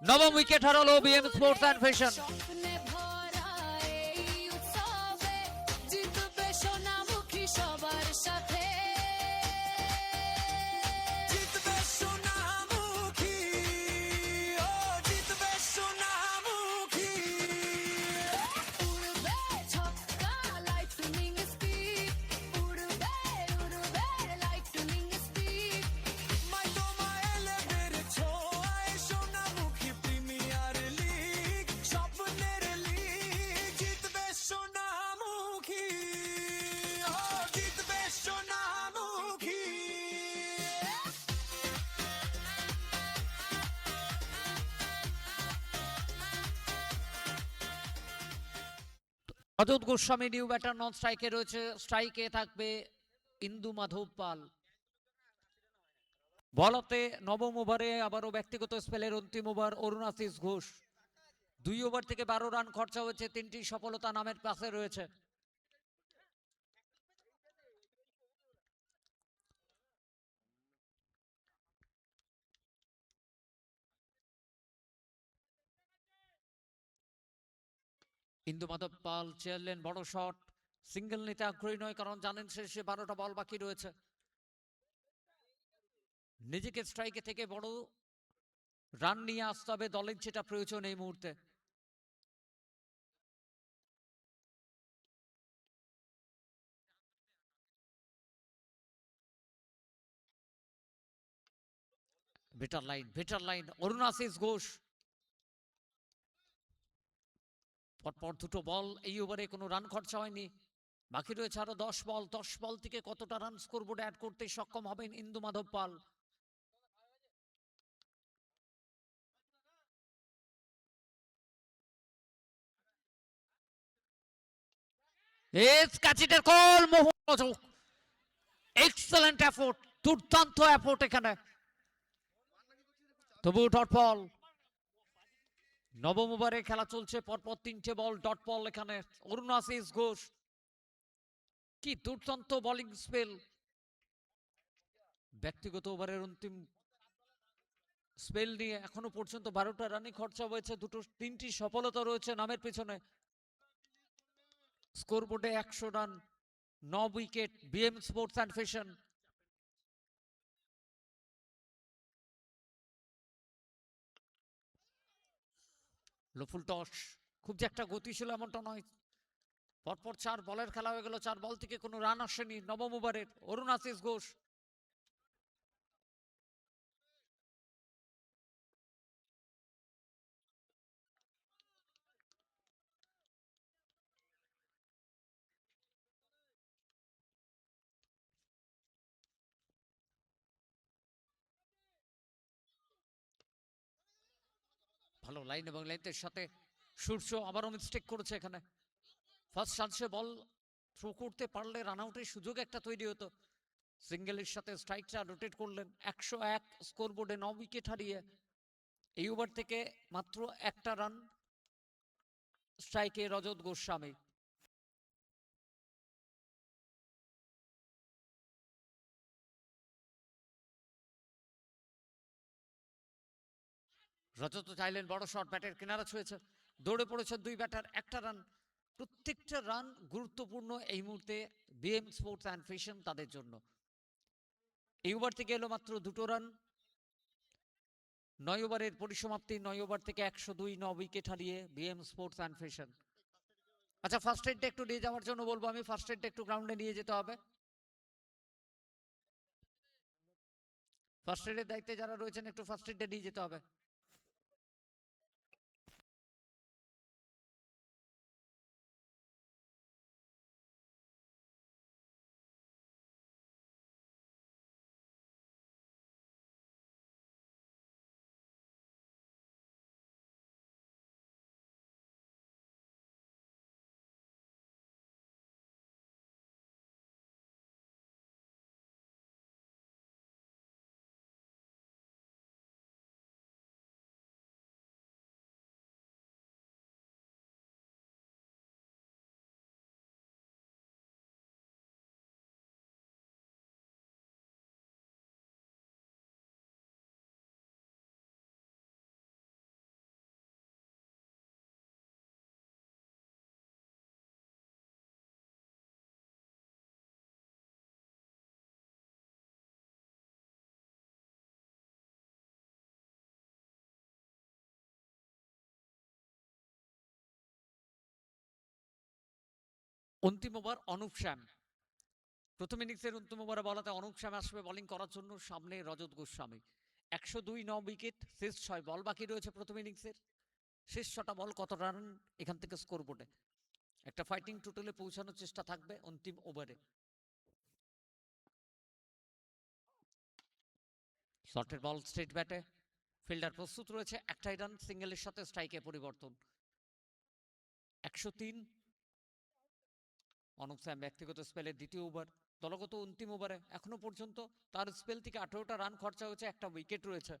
নবম উইকেট হারালো বিএম স্পোর্টস অ্যান্ড ফ্যাশন। স্বপ্নে ভরা এই উৎসবে জিতবে সোনামুখী সবার সাথে। জিতবে সোনামুখী, ও জিতবে সোনামুখী। রজত গোস্বামী নিউ ব্যাটার নন স্ট্রাইকে রয়েছে, স্ট্রাইকে থাকবে ইন্দু মাধব পাল। বলাতে নবম ওভারে আবারও ব্যক্তিগত স্পেলের অন্তিম ওভার অরুণ আশিস ঘোষ। 2 ওভার থেকে 12 রান খরচা হয়েছে, 3টি সফলতা নামের পাশে রয়েছে। ইন্দু মাধব পাল চেয়ারলেন বড় শট, সিঙ্গেল নিতে আগ্রহী নয়, কারণ জানেন শেষে 12টা বল বাকি রয়েছে। নিজেকে স্ট্রাইকে থেকে বড় রান নিয়ে আসতে হবে, দলের যেটা প্রয়োজন এই মুহূর্তে। Better line Arun Ashis Ghosh. পরপর দুটো বল, এই ওভারে কোনো রান খরচা হয়নি, বাকি রয়েছে আরো 10 বল। 10 বল থেকে কতটা রান স্কোরবোর্ডে অ্যাড করতে সক্ষম হবেন ইন্দু মাধব পাল। ক্যাচিটের কল, মনোযোগ, এক্সেলেন্ট এফোর্ট, দুর্দান্ত এফোর্ট এখানে, তবু ডট বল। নবম ওভারে খেলা চলছে, পরপর 3টে বল, ডট বল এখানে। অরুণ আশিস ঘোষ, কি দুর্দান্ত বোলিং স্পেল। ব্যক্তিগত ওভারের অন্তিম স্পেল নিয়ে এখনো পর্যন্ত 12টা রানই খরচা হয়েছে, 3টি সফলতা রয়েছে নামের পেছনে। স্কোরবোর্ডে 100 run, 9 wicket, BM sports and fashion. Lawful toss, খুব যে একটা গতি ছিল এমনটা নয়। পরপর 4 বলের খেলা হয়ে গেল, 4 বল থেকে কোনো রান আসেনি নবম ওভারের। অরুণ আশিস ঘোষ, ভালো লাইন এবং লেন্থের সাথে সূর্য আবারও মিস্টেক করেছে এখানে। ফার্স্ট চান্সে বল থ্রো করতে পারলে রান আউটের সুযোগ একটা তৈরি হতো। সিঙ্গেলের সাথে স্ট্রাইকটা রোটেট করলেন। 101 স্কোরবোর্ডে 9 উইকেট হারিয়ে এই ওভার থেকে মাত্র একটা রান স্ট্রাইকে রজত গোস্বামী। রজত চাইলেন বড় শট, ব্যাটের কিনারা ছুঁয়েছে, দৌড়ে পড়েছে 2 ব্যাটার, একটা রান। প্রত্যেকটা রান গুরুত্বপূর্ণ এই মুহূর্তে বিএম স্পোর্টস অ্যান্ড ফ্যাশন তাদের জন্য। এই ওভার থেকে এলো মাত্র 2টো রান। 9 ওভারের পরিসমাপ্তি, 9 ওভার থেকে 102, 9 উইকেট হারিয়ে বিএম স্পোর্টস অ্যান্ড ফ্যাশন। আচ্ছা, ফার্স্ট এডটা একটু নিয়ে যাওয়ার জন্য বলবো আমি, ফার্স্ট এডটা একটু গ্রাউন্ডে নিয়ে যেতে হবে। ফার্স্ট এডের দায়িত্বে যারা রয়েছেন একটু ফার্স্ট এডটা নিয়ে যেতে হবে। অন্তিম ওভার অনুপ শ্যাম। প্রথম ইনিংসের অন্তিম ওভারে বলাতে অনুপ শ্যাম আসবে বোলিং করার জন্য, সামনে রজত গোস্বামী। 102, 9 উইকেট, শেষ 6 বল বাকি রয়েছে প্রথম ইনিংসের। শেষ 6টা বল কত রান এখান থেকে স্কোর বোর্ডে, একটা ফাইটিং টোটালে পৌঁছানোর চেষ্টা থাকবে অন্তিম ওভারে। শর্টের বল স্ট্রেট ব্যাটে, ফিল্ডার প্রস্তুত রয়েছে, একটাই রান, সিঙ্গেলের সাথে স্ট্রাইকে পরিবর্তন। 103, অনক স্যাম ব্যক্তিগত স্পেলের দ্বিতীয় ওভার, দলগত অন্তিম ওভারে এখনো পর্যন্ত তার স্পেল থেকে 18টা রান খরচা হয়েছে, একটা উইকেট রয়েছে।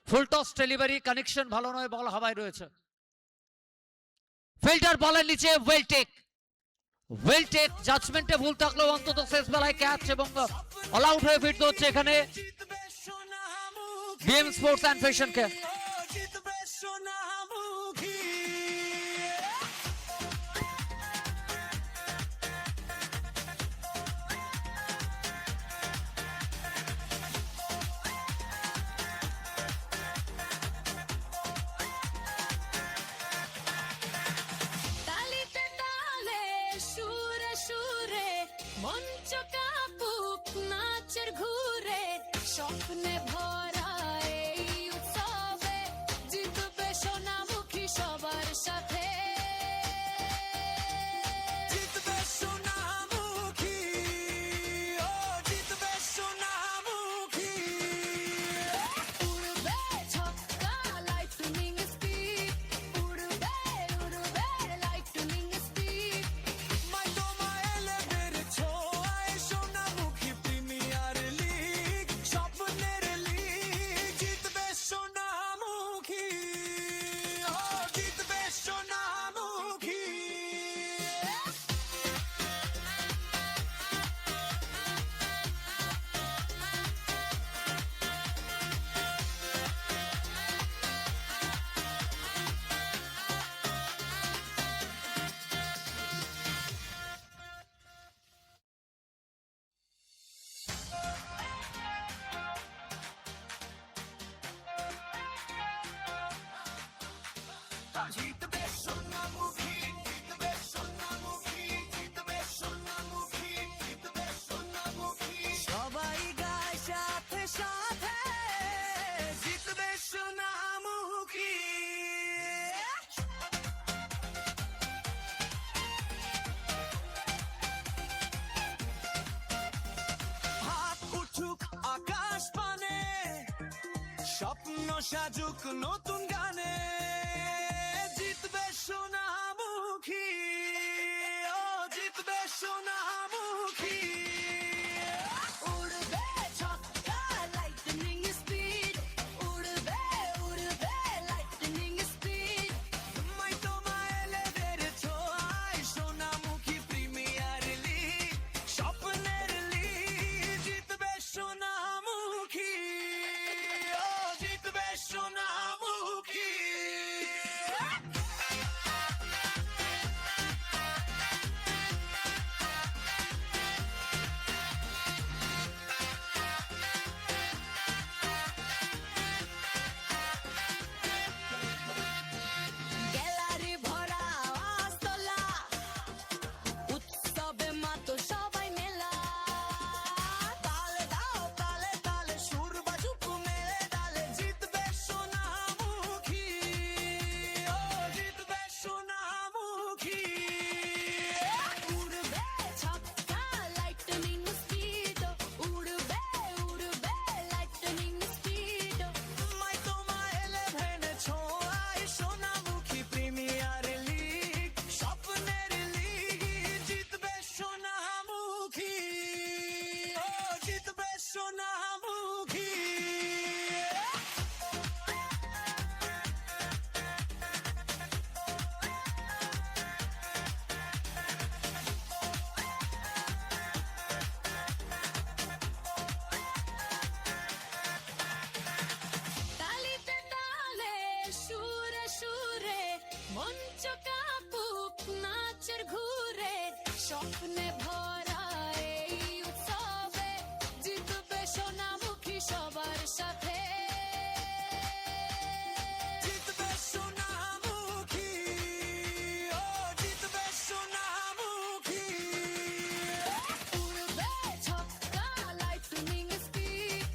ফুল টস ডেলিভারি, কানেকশন ভালো নয়, বল হাওয়ায় রয়েছে। ফিল্ডার বলের নিচে ওয়েল টেক জাজমেন্টে ভুল থাকলেও অন্তত শেষ বেলায় ক্যাচ এবং অল আউট হয়ে ফিরতে হচ্ছে এখানে জিতবে সোনামুখী বিএম স্পোর্টস অ্যান্ড ফ্যাশনকে। ও জিতবে সোনামুখী তালিতে তালে সুরে সুরে মঞ্চ কাঁপুক নাচের ঘুরে স্বপ্নে ভরা এই উৎসবে জিতবে সোনামুখী সবার সাথে জিতবে সোনামুখী ও জিতবে সোনামুখী উড়বে ছক্কা লাইটনিং স্পিড উড়বে উড়বে লাইটনিং স্পিড মাই তোমায় এলেভের ছোঁয়ায় সোনামুখী প্রিমিয়ার লিগ স্বপ্নের লিগ জিতবে সোনামুখী ও জিতবে সোনামুখী জিতবে সোনামুখী জিতবে সোনামুখী জিতবে সোনামুখী জিতবে সোনামুখী সবাই গায় সাথে সাথে জিতবে সোনামুখী হাত উঠুক আকাশ পানে স্বপ্ন সাজুক নতুন গানে জিতবে সোনামুখী ও জিতবে সোনামুখী উড়বে ছক্কা লাইটনিং স্পিড উড়বে উড়বে লাইটনিং স্পিড মাই তোমায় এলেভের ছোঁয়ায় সোনামুখী প্রিমিয়ার লিগ স্বপ্নের লিগ জিতবে সোনামুখী ও জিতবে সোনামুখী গ্যালারি ভরা আস্তলা উৎসবে মাতো সবাই মেলা তালে দাও তালে তালে সুর বাজুক মেলে তালে জিতবে সোনামুখী ও জিতবে সোনামুখী উড়বে ছক্কা লাইটনিং স্পিড উড়বে উড়বে লাইটনিং স্পিড মাই তোমায় এলেভেন ছোঁয়ায় সোনামুখী প্রিমিয়ার লিগ স্বপ্নের লিগ জিতবে সোনামুখী ও জিতবে সোনামুখী তালিতে তালে সুরে সুরে মঞ্চ কাঁপুক নাচের ঘুরে স্বপ্নে ভরা এই উৎসবে জিতবে সোনামুখী সবার সাথে জিতবে সোনামুখী ও জিতবে সোনামুখী উড়বে ছক্কা লাইটনিং স্পিড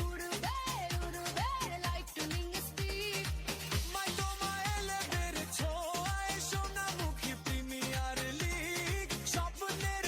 উড়বে উড়বে লাইটনিং স্পিড মাই তোমায় এলেভের ছোঁয়ায় সোনামুখী প্রিমিয়ার লিগ স্বপ্নের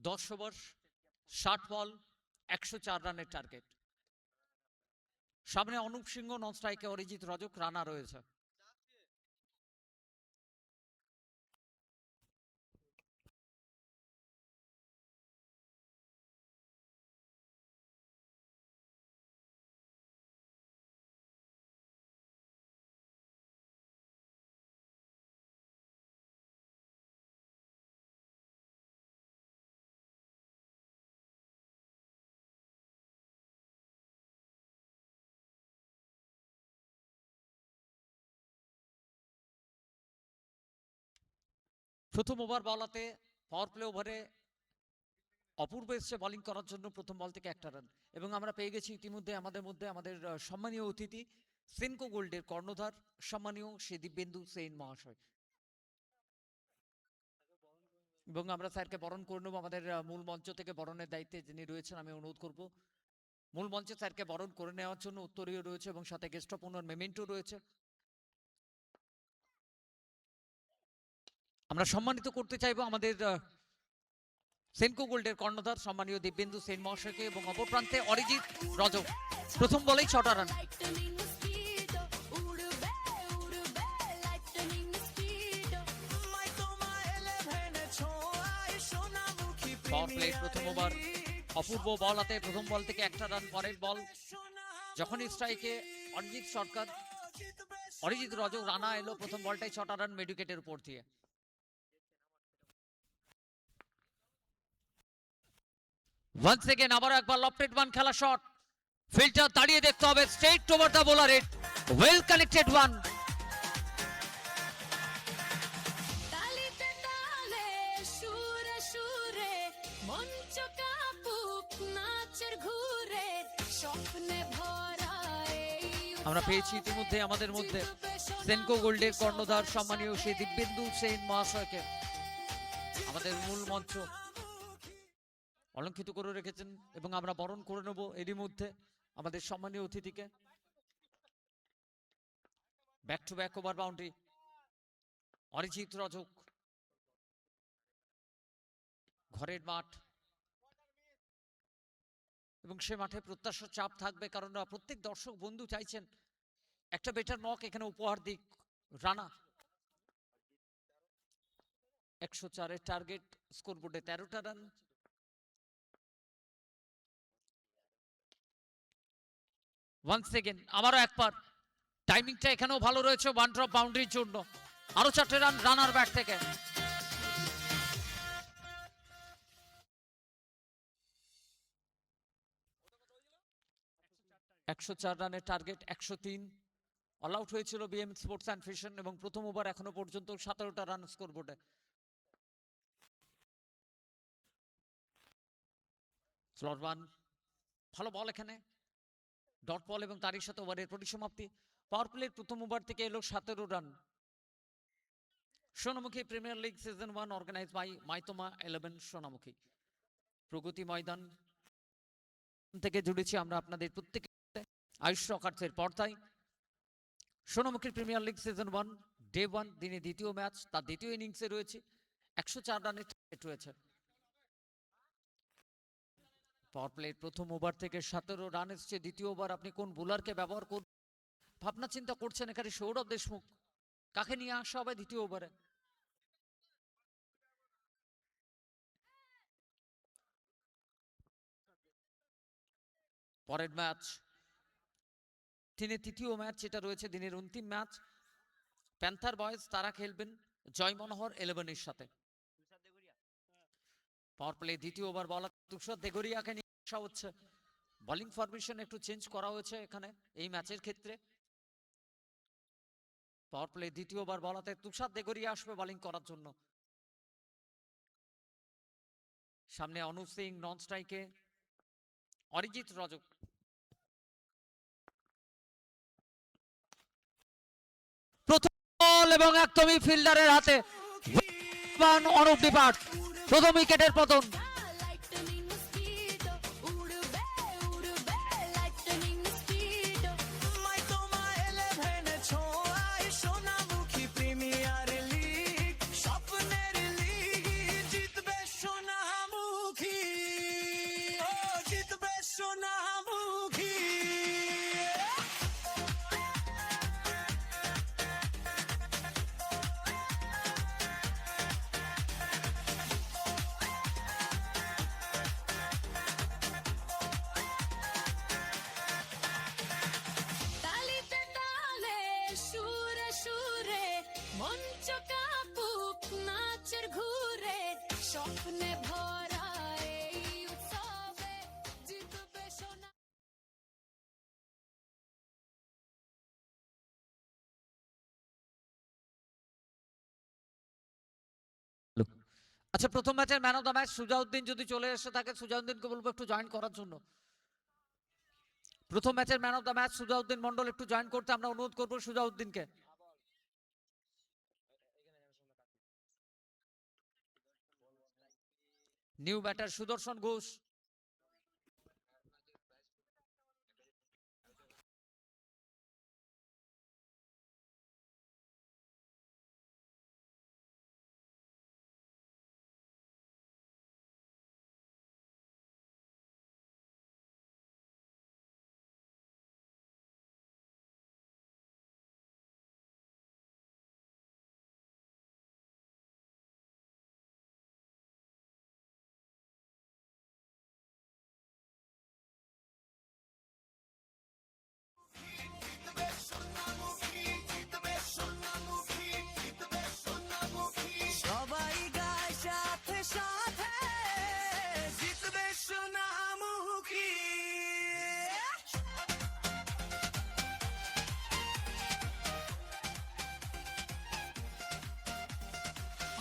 10 ওভার 60 বল 104 রানের টার্গেট। সামনে অনুপ সিংহ, নন স্ট্রাইকে অরিজিৎ রজক, রানা রয়েছে। প্রথম ওভার বলাতে পাওয়ার প্লে ওভারে অপূর্ব এসছে বোলিং করার জন্য, প্রথম বল থেকে একটা রান। এবং আমরা পেয়ে গেছি ইতিমধ্যে আমাদের সম্মানীয় অতিথি সেনকো গোল্ডের কর্ণধার সম্মানীয় শ্রী দিব্যেন্দু সেন মহাশয়। এবং আমরা স্যারকে বরণ করে নেবো। আমাদের মূল মঞ্চ থেকে বরণের দায়িত্বে যিনি রয়েছেন, আমি অনুরোধ করব মূল মঞ্চে স্যারকে বরণ করে নেওয়ার জন্য। উত্তরীয় রয়েছে এবং সাথে গেস্ট অফ অনার মেমেন্টো রয়েছে। আমরা সম্মানিত করতে চাইবো আমাদের সেনকো গোল্ডের কর্ণধার সম্মানীয় দিব্যেন্দু সেন মহাশয়কে, এবং অপর প্রান্তে অরিজিৎ রজক। প্রথম বলেই 6টা রান। lightning speed উড়বে উড়বে lightning speed তোমায় তোমায় 11 ছোঁয়ায় সোনামুখী পাওয়ার প্লে প্রিমিয়ার প্রথম ওভার লিগ। অপূর্ব বল হাতে, প্রথম বল থেকে একটা রান। পরের বল যখনই স্ট্রাইকে অরিজিৎ সরকার, অরিজিৎ রজক, রানা এলো। প্রথম বলটাই 6টা রান মেডিকেটের উপর দিয়ে। ওয়ান্স এগেন আবারও একবার লফটেড ওয়ান খেলা শট, ফিল্টার দাঁড়িয়ে দেখতে হবে, straight over the bowler, it well connected one. তালিতে তালে সুরে সুরে মঞ্চ কাঁপুক নাচের ঘুরে স্বপ্নে ভরা এই আমরা পেয়েছি ইতিমধ্যে আমাদের মধ্যে সেনকো গোল্ডের কর্ণধার সম্মানীয় শ্রী দিব্যেন্দু সেন মহাশয়কে। আমাদের মূল মঞ্চ অলঙ্কিত করে রেখেছেন এবং আমরা বরণ করে নেব এরই মধ্যে আমাদের সম্মানীয় অতিথিকে। Back to back over boundary Arijit Rajak. ঘরের মাঠ এবং সে মাঠে প্রত্যাশার চাপ থাকবে, কারণ প্রত্যেক দর্শক বন্ধু চাইছেন একটা বেটার নক এখানে উপহার দিক রানা। 104-এর টার্গেট, স্কোরবোর্ডে 13টা রান। ওয়ান্স এগেন আবারও একবার, টাইমিংটা এখানেও ভালো রয়েছে ওয়ান ড্রপ বাউন্ডারির জন্য। আরো 4টে রান রানার ব্যাট থেকে। $104 রানের টার্গেট, 103। অল আউট হয়েছিল বিএম স্পোর্টস অ্যান্ড ফিশন, এবং প্রথম ওভার এখনো পর্যন্ত 17টা রান স্কোরবোর্ডে। স্লট ওয়ান, ভালো বল এখানে, ডট বল এবং তারই সাথে ওভারের পরিসমাপ্তি। পাওয়ার প্লের প্রথম ওভার থেকে এলো 17 run. Sonamukhi premier league season 1 organise by মাইতোমা 11 সোনামুখী। প্রগতি ময়দান থেকে জুড়েছি আমরা আপনাদের প্রত্যেকের আয়ুষ রকার্সের পর্দায়। সোনামুখীর প্রিমিয়ার লিগ সিজন 1 ডে 1 দিনে দ্বিতীয় ম্যাচ, তার দ্বিতীয় ইনিংসে রয়েছে 104 রানের টার্গেট রয়েছে। পাওয়ার প্লের প্রথম ওভার থেকে 17 রান এসছে। দ্বিতীয় ওভার আপনি কোন বোলারকে ব্যবহার করবেন ভাবনা চিন্তা করছেন এখানে সৌরভ দেশমুখ। কাকে নিয়ে আসা হবে দ্বিতীয় ওভারে? পরের ম্যাচ দিনের তৃতীয় ম্যাচ, যেটা রয়েছে দিনের অন্তিম ম্যাচ, প্যান্থার বয়েজ তারা খেলবেন জয় মনোহর 11-এর সাথে। পাওয়ার প্লে দ্বিতীয় ওভার বলার তুষার দেগরিয়াকে নিয়ে আসা হচ্ছে। বোলিং ফরমেশন একটু চেঞ্জ করা হয়েছে এখানে এই ম্যাচের ক্ষেত্রে। পাওয়ার প্লে দ্বিতীয় ওভার বলাতে তুষার দেগরিয়া আসবে বোলিং করার জন্য। সামনে অনুপ সিং, নন স্ট্রাইকে অরিজিৎ রজক। প্রথম বল এবং একদমই ফিল্ডারের হাতে অনুপ ডিপার্ট। প্রথম উইকেটের পতন। lightning speed উড়বে উড়বে lightning speed তোমায় তোমায় 11 ছোঁয়ায় সোনামুখী প্রিমিয়ার লিগ। স্বপ্নের লিগ জিতবে সোনামুখী। স্বপ্নে ভরা এই উৎসবে জিতবে সোনা। আচ্ছা, প্রথম ম্যাচের man of the match Sujauddin যদি চলে এসে থাকে, সুজাউদ্দিনকে বলবো একটু জয়েন করার জন্য। প্রথম ম্যাচের man of the match Sujauddin Mondal, একটু জয়েন করতে আমরা অনুরোধ করবো সুজাউদ্দিনকে। নিউ ব্যাটার সুদর্শন ঘোষ। সবাই গায় সাথে সাথে জিতবে সোনামুখী।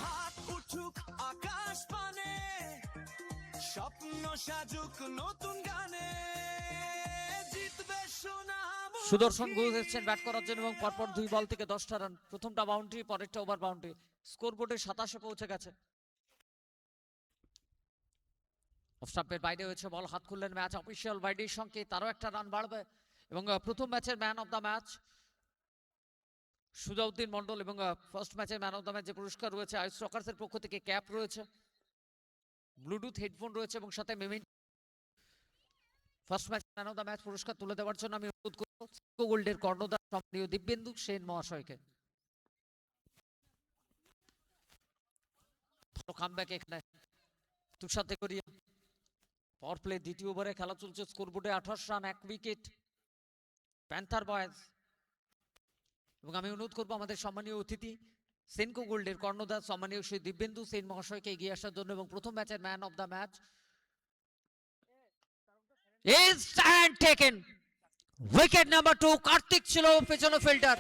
হাত উঠুক আকাশ পানে, স্বপ্ন সাজুক নতুন গানে, জিতবে সোনামুখী। সুদর্শন ঘোষ এসেছেন ব্যাট করার জন্য এবং পরপর 2 বল থেকে 10টা রান। প্রথমটা বাউন্ডারি, পরেরটা ওভার বাউন্ডারি। স্কোরবোর্ডে 27-এ পৌঁছে গেছে। অফ স্টাম্পের বাইরে হয়েছে বল, হাত খুললেন ম্যাচ অফিসিয়াল বাইরের সঙ্গে, তারও একটা রান বাড়বে। এবং প্রথম ম্যাচের man of the match Sujauddin Mondal, এবং ফার্স্ট ম্যাচের ম্যান অফ দ্য ম্যাচ যে পুরস্কার রয়েছে আইস রকার্সের পক্ষ থেকে ক্যাপ রয়েছে, ব্লুটুথ হেডফোন রয়েছে এবং সাথে memento. First match man of the match পুরস্কার তুলে দেওয়ার জন্য আমি অনুরোধ করব গোল্ডের কর্ণধার সম্মানীয় দিব্যেন্দু সেন মহাশয়কে। ভালো কামব্যাক এখানে তুষার দেকরিয়া। পাওয়ার প্লে দ্বিতীয় ওভারে খেলা চলছে, স্কোরবোর্ডে 28 রান, 1 উইকেট প্যান্থার বয়েজ। এবং আমি অনুরোধ করবো আমাদের সম্মানীয় অতিথি সেনকো গোল্ডের কর্ণধার সম্মানীয় শ্রী দিব্যেন্দু সেন মহাশয়কে এগিয়ে আসার জন্য। এবং প্রথম ম্যাচের man of the match is and taken wicket number 2 Kartik ছিল পেছনে ফিল্ডার,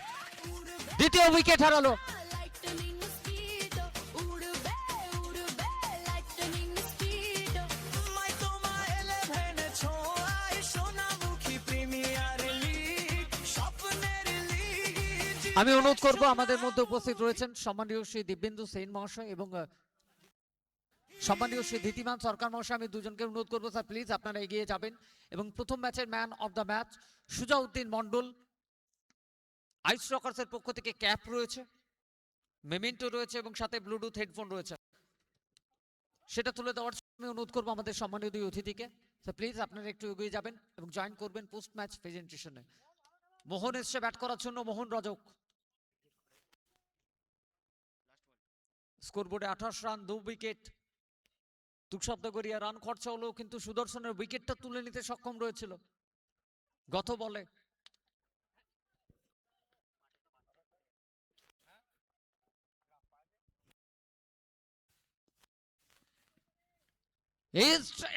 দ্বিতীয় উইকেট হারালো। লাইটনিং স্পিড উড়বে উড়বে লাইটনিং স্পিড। মাই তোমা 11 ছোঁয়ায় সোনামুখী প্রিমিয়ার লিগ, স্বপ্নের লিগ। আমি অনুরোধ করব আমাদের মধ্যে উপস্থিত রয়েছেন সম্মানীয় শ্রী দিব্যেন্দু সেন মহাশয় এবং সম্মানীয় শ্রী ধীতিমান সরকার মহাশয়। আমি দুজনকে অনুরোধ করবো স্যার প্লিজ আপনারা এগিয়ে যাবেন। এবং প্রথম ম্যাচের man of the match Sujauddin Mondal, ice রকার্সের পক্ষ থেকে ক্যাপ রয়েছে, মেমেন্টো রয়েছে এবং সাথে ব্লুটুথ হেডফোন রয়েছে, সেটা তুলে দেওয়ার জন্য আমি অনুরোধ করবো আমাদের সম্মানীয় দুই অতিথিকে। স্যার প্লিজ আপনারা একটু এগিয়ে যাবেন এবং জয়েন করবেন পোস্ট ম্যাচ প্রেজেন্টেশনে। মোহন এসছে ব্যাট করার জন্য, মোহন রজক। স্কোরবোর্ডে 28 run, 2 wicket. Tushar Dekariya run খরচা হলো, কিন্তু সুদর্শনের উইকেটটা তুলে নিতে সক্ষম রয়েছিল গত বলে।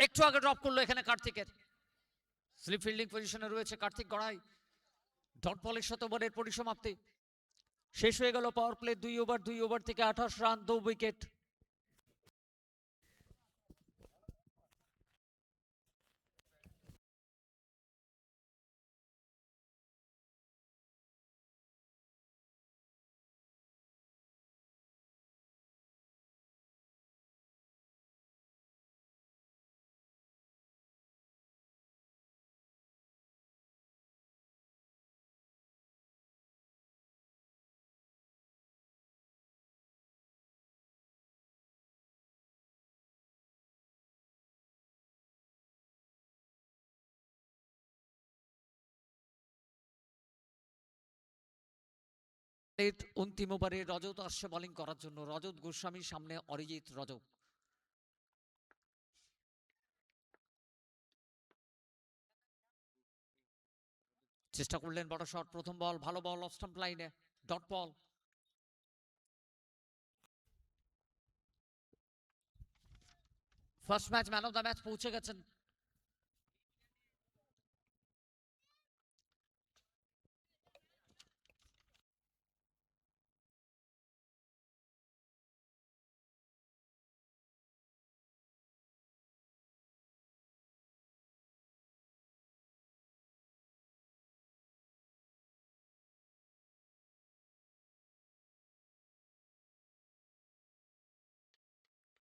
একটু আগে ড্রপ করলো এখানে কার্তিকের। স্লিপ ফিল্ডিং পজিশনে রয়েছে কার্তিক গড়াই। ডট বলের শতভারের পরিসমাপ্তি শেষ হয়ে গেল। পাওয়ার প্লে 2 ওভার থেকে 28 রান, 2 উইকেট। অন্তিম ওভারে রজত আসছে বোলিং করার জন্য। রজত গোস্বামীর সামনে অরিজিৎ রজক। চেষ্টা করলেন বড় শট, প্রথম বল ভালো বল, অফ স্টাম্প লাইনে dot ball. First match man of the match পৌঁছে গেছেন।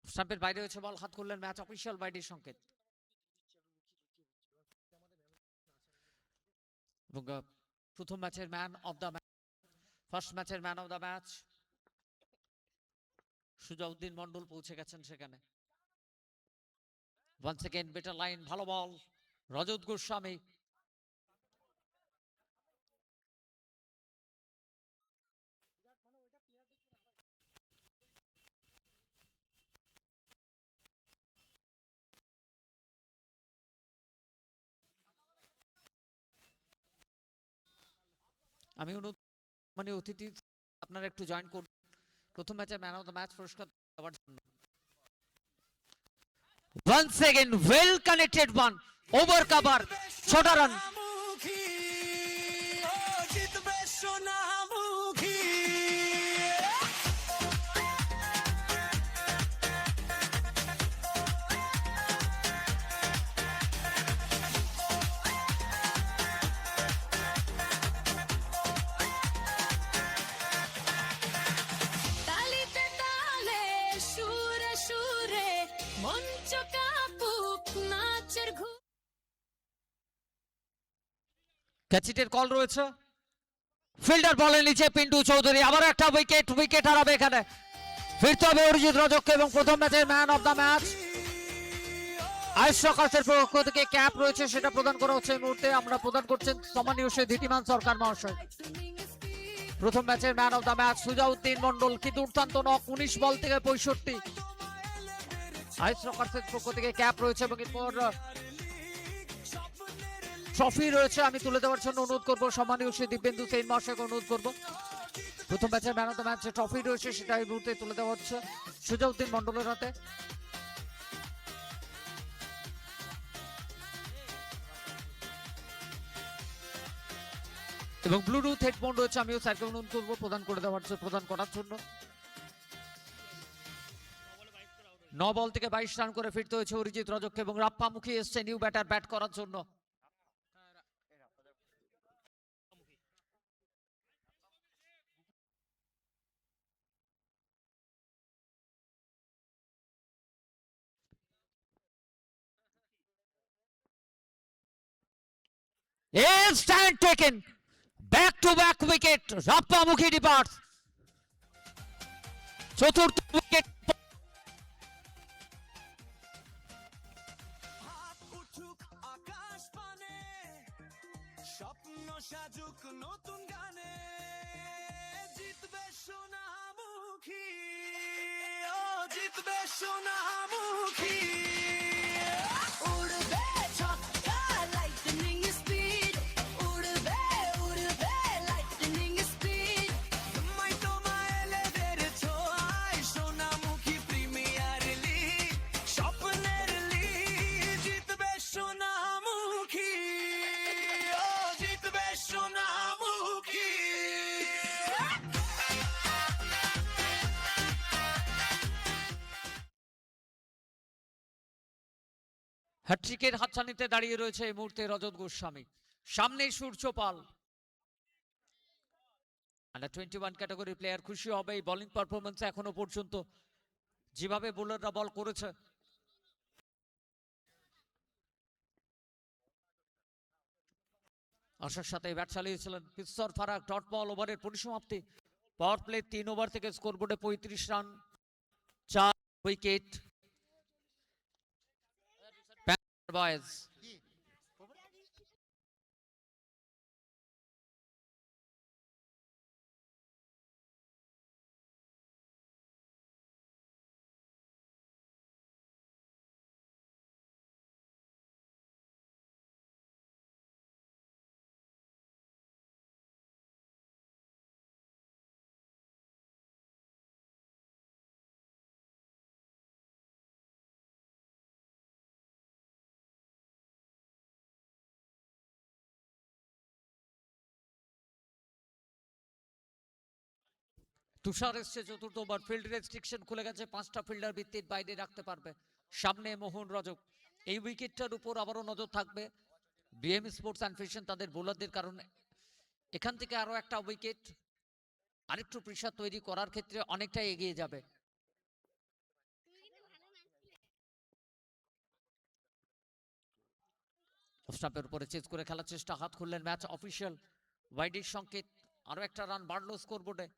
স্টাম্পের বাইরে হয়েছে বল, হাত করলেন ম্যাচ অফিসিয়াল বাইরের সংকেত। এবং প্রথম ম্যাচের man of the match, first ম্যাচের man of the match Sujauddin Mondal পৌঁছে গেছেন সেখানে। ওয়ান সেকেন্ড বেটার লাইন, ভালো বল রজত গোস্বামী। আমি মানে অতিথি আপনারা একটু জয়েন করুন প্রথম ম্যাচের ম্যান অফ দ্য ম্যাচ পুরস্কার দেওয়ার জন্য। Once again, well connected one, over cover, ছোট রান। সোনামুখী, ও জিতবে সোনামুখী। তালিতে তালে সুরে সুরে মঞ্চ কাঁপুক নাচের ঘু ক্যাচিটের কল রয়েছে, ফিল্ডার বলের নিচে পিন্টু চৌধুরী, আবার একটা উইকেট, উইকেট হারাবে এখানে। ফিরতে হবে অরিজিৎ রজককে এবং প্রথম ম্যাচের ম্যান অফ দ্য ম্যাচ আইস সকার্সের পক্ষ থেকে ক্যাপ রয়েছে, সেটা প্রদান করা হচ্ছে এই মুহূর্তে। আমরা প্রদান করছেন সম্মানীয় শ্রী ধীতিমান সরকার মহাশয়। প্রথম ম্যাচের man of the match Sujauddin Mondal, কি দুর্দান্ত নক, 19 বল থেকে 65। আইস সকার্সের পক্ষ থেকে ক্যাপ রয়েছে এবং এরপর ট্রফি রয়েছে। আমি তুলে দেওয়ার জন্য অনুরোধ করবো সম্মানীয় শ্রী দিব্যেন্দু সেন মহাশয়কে অনুরোধ করবো। প্রথম ম্যাচের man of the match trophy রয়েছে, সেটা এই মুহূর্তে তুলে দেওয়া হচ্ছে সুজাউদ্দিন মন্ডলের হাতে। এবং ব্লুটুথ হেডফোন রয়েছে, আমিও স্যারকে অনুরোধ করবো প্রদান করে দেওয়ার প্রদান করার জন্য। 9 বল থেকে 22 রান করে ফিরতে হয়েছে অরিজিৎ রজককে এবং রাপ্পামুখী এসছে নিউ ব্যাটার ব্যাট করার জন্য। Stand taken, back to back wicket, রাপ্পামুখী ডিপার্টস। চতুর্থ উইকেট। হাত উঠুক আকাশ পানে, স্বপ্ন সাজুক নতুন গানে, জিতবে সোনামুখী, ও জিতবে সোনামুখী। উড়বে ছক্কা লাইটনিং স্পিড, উড়বে উড়বে লাইটনিং স্পিড। তোমায় তোমায় এলেদের ছোঁয়ায় সোনামুখী প্রিমিয়ার লিগ, স্বপ্নের লিগ, জিতবে সোনামুখী, ও জিতবে সোনামুখী। হ্যাট্রিকের হাতছানিতে দাঁড়িয়ে রয়েছে এই মুহূর্তে রজত গোস্বামী, সামনে সূর্য পাল। আন্ডার 21 ক্যাটাগরি প্লেয়ার খুশি হবে এই বোলিং পারফরমেন্স এখনো পর্যন্ত, যেভাবে বোলাররা বল করেছে। আশার সাথে ব্যাট চালিয়েছিলেন পিস্তর ফারাক, ডট বল, ওভারের পরিসমাপ্তি। পাওয়ার প্লে 3 ওভার থেকে স্কোরবোর্ডে 35 রান, 4 উইকেট। বয়েজ তুষার এসছে চতুর্থ ওভার, ফিল্ড রেস্ট্রিকশন খুলে গেছে, 5টা ফিল্ডার ভিত্তির বাইরে রাখতে পারবে। সামনে মোহন রজক, এই উইকেটটার উপর আবারও নজর থাকবে বিএম স্পোর্টস অ্যান্ড ফিশন তাদের বোলারদের, কারণ এখান থেকে আরো একটা উইকেট আরেকটু প্রেসার তৈরি করার ক্ষেত্রে অনেকটাই এগিয়ে যাবে। স্টাম্পের উপরে চেজ করে খেলার চেষ্টা, হাত খুললেন ম্যাচ অফিসিয়াল, ওয়াইডের সংকেত, আরো একটা রান বাড়লো স্কোরবোর্ডে।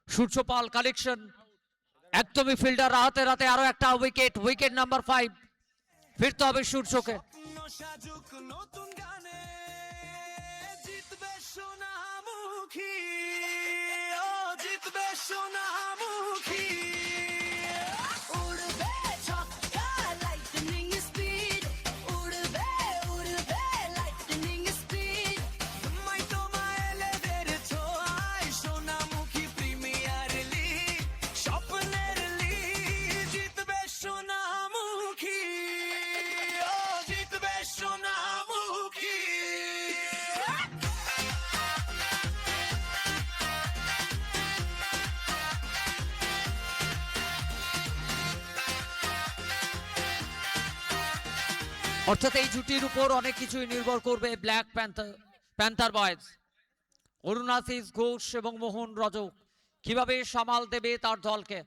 সূর্যপাল কালেকশন, একদমই ফিল্ডার হাতে রাতে আরো একটা উইকেট, উইকেট নাম্বার 5, ফিরতে হবে সূর্যকে। স্বপ্ন সাজুক নতুন গানে, জিতবে সোনামুখী, ও জিতবে সোনামুখী। উড়বে ছক্কা লাইটনিং স্পিড, উড়বে উড়বে লাইটনিং স্পিড। তোমায় তোমায় এলেদের ছোঁয়ায় সোনামুখী প্রিমিয়ার লিগ, স্বপ্নের লিগ, জিতবে সোনামুখী, ও জিতবে সোনামুখী। অর্থাৎ এই জুটির উপর অনেক কিছুই নির্ভর করবে ব্ল্যাক প্যান্থার বয়েজ, অরুণাশিস ঘোষ এবং মোহন রজক কিভাবে সামাল দেবে তার দলকে।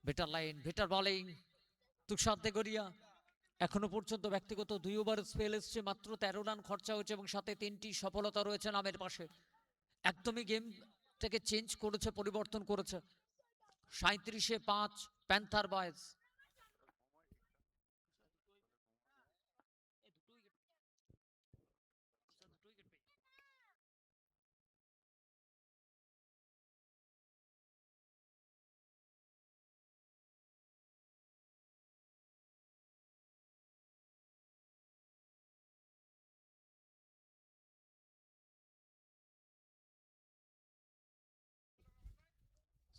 বেটার লাইন, বেটার বোলিং, তুষার দেগরিয়া এখনো পর্যন্ত ব্যক্তিগত 2 ওভার স্পেল এসছে, মাত্র 13 রান খরচা হয়েছে এবং সাথে 3টি সফলতা রয়েছে নামের পাশে। একদমই গেম থেকে চেঞ্জ করেছে, পরিবর্তন করেছে। 37-এ 5 panther boys.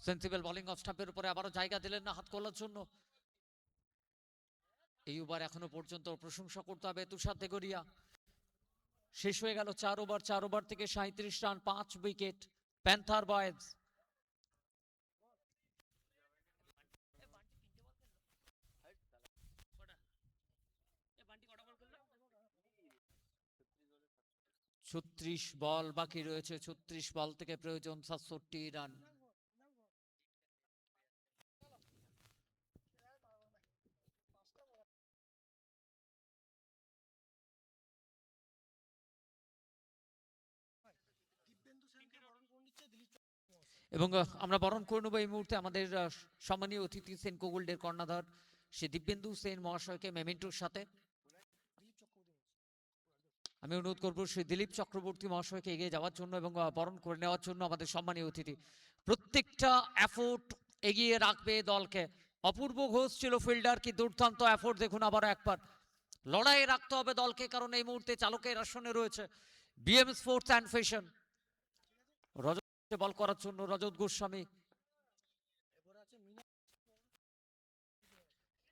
Sensible bowling off স্টাম্পের উপরে আবারও জায়গা দিলেন না হাত খোলার জন্য। এই ওভার এখনো পর্যন্ত প্রশংসা করতে হবে তুষার দেগরিয়া। শেষ হয়ে গেল 4 ওভার, 4 ওভার থেকে 37 রান, 5 উইকেট প্যান্থার বয়েজ। ছত্রিশ বল বাকি রয়েছে, 36 বল থেকে প্রয়োজন 67 রান। এবং আমরা বরণ করে নেবো এই মুহূর্তে আমাদের সম্মানীয় অতিথি সেনকো গোল্ডের কর্ণধার শ্রী দিব্যেন্দু সেন মহাশয়কে মেমেন্টোর সাথে। আমি অনুরোধ করবো শ্রী দিলীপ চক্রবর্তী মহাশয়কে এগিয়ে যাওয়ার জন্য এবং বরণ করে নেওয়ার জন্য আমাদের সম্মানীয় অতিথি। প্রত্যেকটা এফোর্ট এগিয়ে রাখবে দলকে। অপূর্ব ঘোষ ছিল ফিল্ডার, কি দুর্দান্ত এফোর্ট দেখুন আবার একবার। লড়াইয়ে রাখতে হবে দলকে, কারণ এই মুহূর্তে চালকের আসনে রয়েছে বিএম স্পোর্টস অ্যান্ড ফ্যাশন। রজত বল করার জন্য রজত গোস্বামী,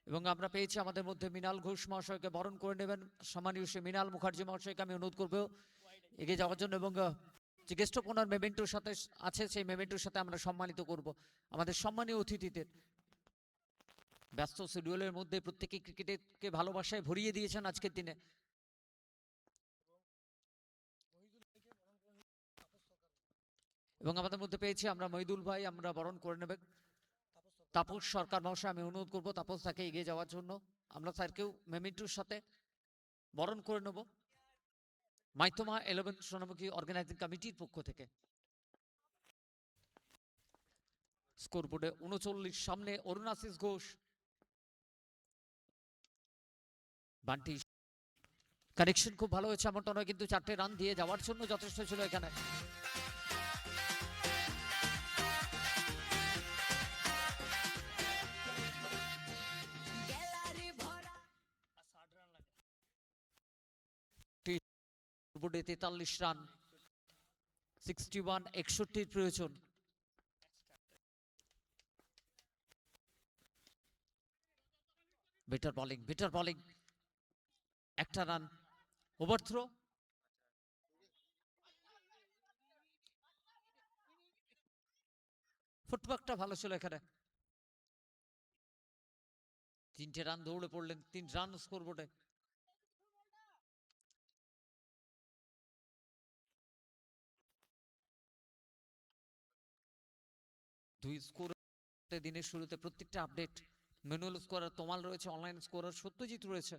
এবং আমরা পেয়েছি আমাদের মধ্যে মৃণাল ঘোষ মহাশয়কে। বরণ করে নেবেন সম্মানীয় শ্রী মৃণাল মুখার্জি মহাশয়কে আমি অনুরোধ করবো এগিয়ে যাওয়ার জন্য এবং যে গেস্ট অফ অনার মেমেন্টোর সাথে আছে, সেই মেমেন্টোর সাথে আমরা সম্মানিত করব আমাদের সম্মানীয় অতিথিদের। ব্যস্ত শিডিউলের মধ্যে প্রত্যেকে ক্রিকেটকে ভালোবাসায় ভরিয়ে দিয়েছেন আজকের দিনে। এবং আমাদের মধ্যে পেয়েছি আমরা মহিদুল ভাই, আমরা বরণ করে নেবেন তাপস সরকার মহাশয়। আমি অনুরোধ করবো তাপস তাকে এগিয়ে যাওয়ার জন্য। আমরা স্যারকেও মেমেন্টোর সাথে বরণ করে নেব মাইথমা 11 সোনামুখী অর্গানাইজিং কমিটির পক্ষ থেকে। স্কোরবোর্ডে 39, সামনে অরুণাশিস ঘোষ, বান্টি। কানেকশন খুব ভালো হয়েছে এমনটা নয়, কিন্তু 4টে রান দিয়ে যাওয়ার জন্য যথেষ্ট ছিল এখানে। গ্যালারি ভরা বোর্ডে 43 রান, 61, 61 প্রয়োজন। বেটার বোলিং, একটা রান, ওভার থ্রো। ফুটওয়ার্কটা ভালো ছিল এখানে। 3টে রান দৌড়ে পড়লেন, 3 রান স্কোরবোর্ডে। দুই স্কোর দিনের শুরুতে প্রত্যেকটা আপডেট। ম্যানুয়াল স্কোরার তোমাল রয়েছে, অনলাইন স্কোরার সত্যজিৎ রয়েছে।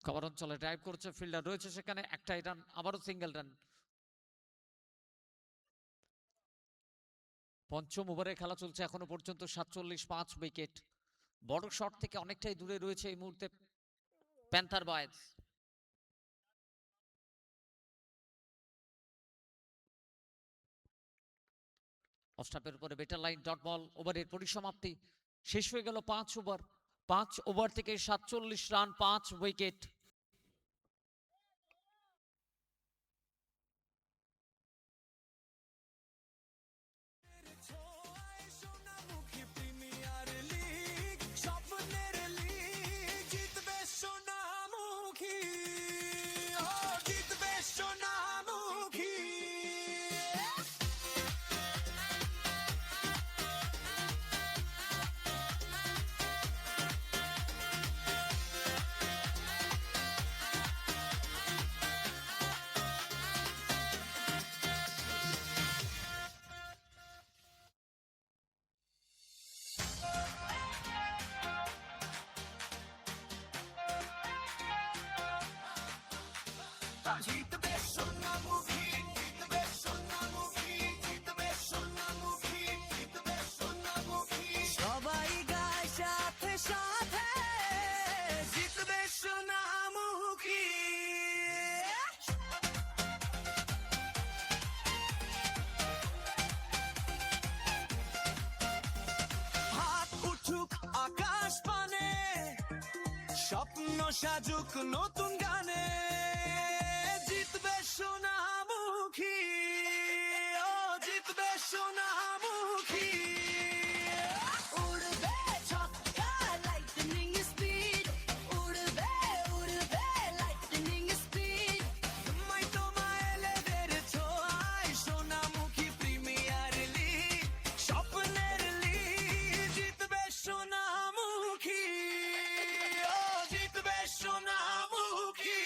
কভার অঞ্চলে ড্রাইভ করছে, ফিল্ডার রয়েছে সেখানে, একটাই রান, আবারও সিঙ্গেল রান। পঞ্চম ওভারে খেলা চলছে এখনো পর্যন্ত, 47, 5 উইকেট। বড় শট থেকে অনেকটাই দূরে রয়েছে এই মুহূর্তে প্যান্থার বয়েজ। অফস্টাম্পের উপরে বেটার লাইন, ডট বল। ওভারের পরিসমাপ্তি, শেষ হয়ে গেল 5 ওভার। 5 ওভার থেকে 47 রান, 5 উইকেট। ছোঁয়ায় সোনামুখী প্রিমিয়ার লিগ, স্বপ্নের লিগ, জিতবে সোনামুখী, ও জিতবে সোনামুখী। জিতবে সোনামুখী, জিতবে সোনামুখী, জিতবে সোনামুখী, জিতবে সোনামুখী। সবাই গায় সাথে সাথে, জিতবে সোনামুখী। হাত উঠুক আকাশ পানে, স্বপ্ন সাজুক নতুন গানে, জিতবে সোনামুখী, ও জিতবে সোনামুখী। উড়বে ছক্কা লাইটনিং স্পিড, উড়বে উড়বে লাইটনিং স্পিড। মাইথমা 11 ছোঁয়ায় সোনামুখী প্রিমিয়ার লিগ, স্বপ্নের লিগ, জিতবে সোনামুখী, ও জিতবে সোনামুখী।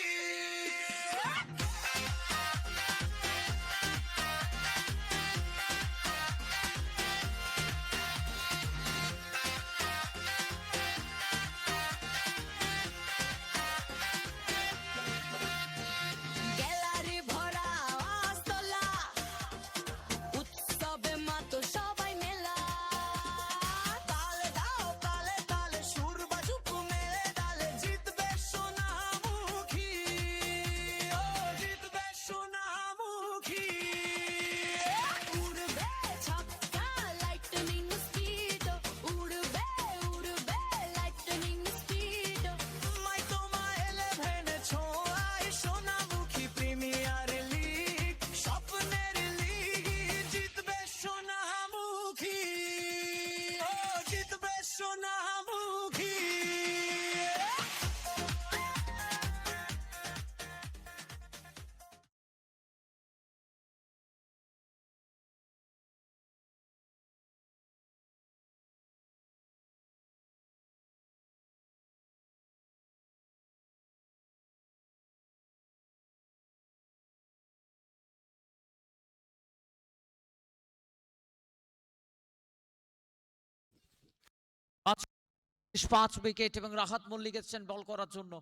5 উইকেট এবং রাহাত মল্লিক এসছেন বল করার জন্য।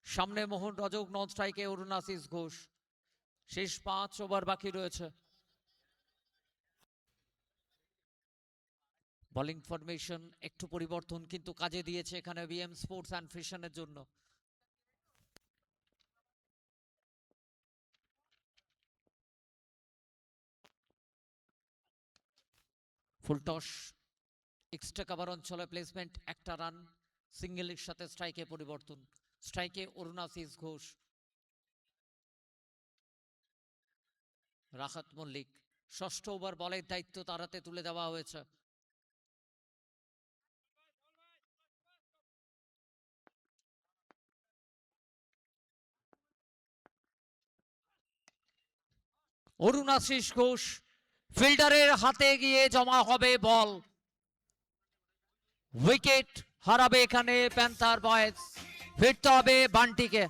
সামনে মোহন রজক, নন স্ট্রাইকে অরুণ আশিস ঘোষ। শেষ 5 ওভার বাকি রয়েছে। বোলিং ফরমেশন একটু পরিবর্তন কিন্তু কাজে দিয়েছে এখানে বিএম স্পোর্টস অ্যান্ড ফিশনের জন্য। ফুল টস, এক্সট্রা কাভার অঞ্চলে প্লেসমেন্ট, একটা রান, সিঙ্গেলের সাথে স্ট্রাইকে পরিবর্তন। স্ট্রাইকে অরুণ আশিস ঘোষ, রাহাত মল্লিক। ষষ্ঠ ওভার বলের দায়িত্ব তার হাতে তুলে দেওয়া হয়েছে। অরুণ আশিস ঘোষ, ফিল্ডারের হাতে গিয়ে জমা হবে বল। উইকেট হারাবে এখানে প্যান্থার বয়েজ। ফিরতে হবে বান্টিকে।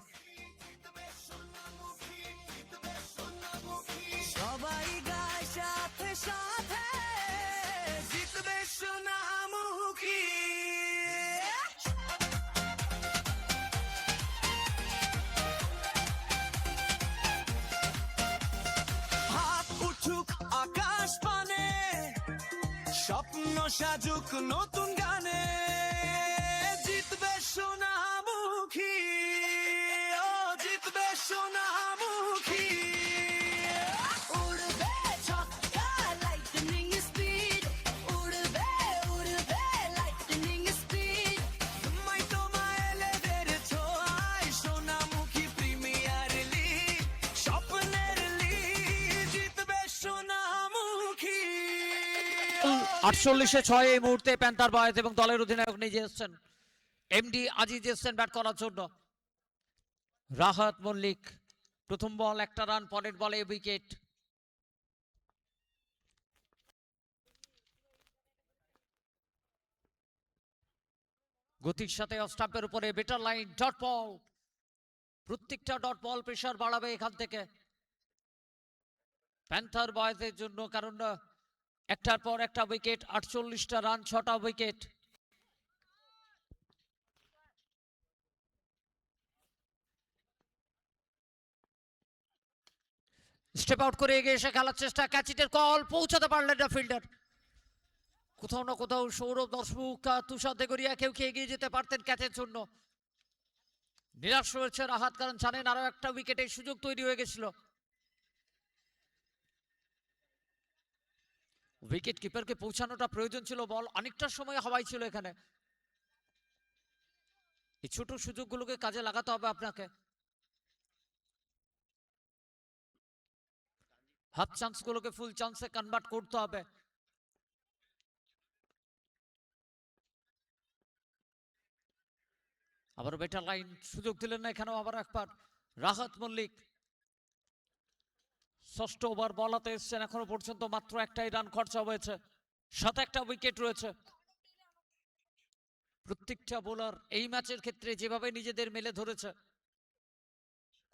সবাই গায় সাথে সাথে জিতবে সোনামুখী। হাত উঠুক আকাশ পানে, স্বপ্ন সাজুক নতুন গানে, জিতবে সোনামুখী, ও জিতবে সোনামুখী। উড়বে ছক্কা lightning speed, উড়বে উড়বে lightning speed, তোমায় তোমায় এলেদের ছোঁয়ায় সোনামুখী প্রিমিয়ার লিগ, স্বপ্নের লিগ, জিতবে সোনামুখী। 48-6 এই মুহূর্তে প্যান্থার বয়েজ এবং দলের অধিনায়ক নিজে এসছেন, এমডি আজিজ এসছেন ব্যাট করার জন্য। রাহাত মল্লিক, প্রথম বল একটা রান, পরের বলে উইকেট। গতির সাথে অফ স্টাম্পের উপরে বেটার লাইন, ডট বল। প্রত্যেকটা ডট বল প্রেসার বাড়াবে এখান থেকে প্যান্থার বয়েজের জন্য, কারণ একটার পর একটা উইকেট, 48টা রান, 6টা উইকেট। স্টেপ আউট করে এগিয়ে এসে খেলার চেষ্টা, ক্যাচিটের কল, পৌঁছাতে পারলেন না ফিল্ডার। কোথাও না কোথাও সৌরভ দর্শক, তুষার দেগরিয়া কেউ কি এগিয়ে যেতে পারতেন ক্যাচের জন্য। নিরাশ হয়েছে রাহাত, কারণ জানেন আরো একটা উইকেটের সুযোগ তৈরি হয়ে গেছিল। উইকেট কিপারকে পৌঁছানোটা প্রয়োজন ছিল, বল অনেকটা সময় হাওয়ায় ছিল এখানে। এই ছোট সুযোগগুলোকে কাজে লাগাতে হবে আপনাকে। হাফ চান্স গুলোকে ফুল চান্সে কনভার্ট করতে হবে। আবার বেটার লাইন, সুযোগ দিলেন না এখানেও আবার একবার রাহাত মল্লিক। ষষ্ঠ ওভার বলাতে এসছেন, এখনো পর্যন্ত মাত্র একটাই রান খরচা হয়েছে, সাথে একটা উইকেট রয়েছে। প্রত্যেকটা বোলার এই ম্যাচের ক্ষেত্রে যেভাবে নিজেদের মেলে ধরেছে,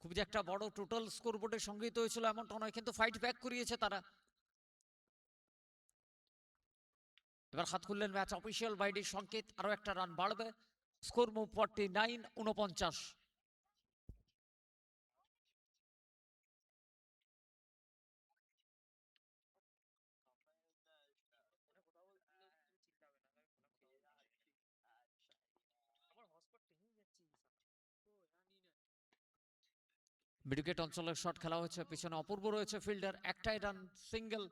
খুব যে একটা বড় টোটাল স্কোর বোর্ডে সংগৃহীত হয়েছিল এমনটা নয়, কিন্তু ফাইট ব্যাক করিয়েছে তারা। এবার হাত খুললেন ম্যাচ অফিসিয়াল বাইডির সংকেত, আরো একটা রান বাড়বে, স্কোর মুভ 49-49। মিডউইকেট অঞ্চলের শট খেলা হয়েছে, পিছনে অপূর্ব রয়েছে ফিল্ডার, একটাই রান, সিঙ্গেল।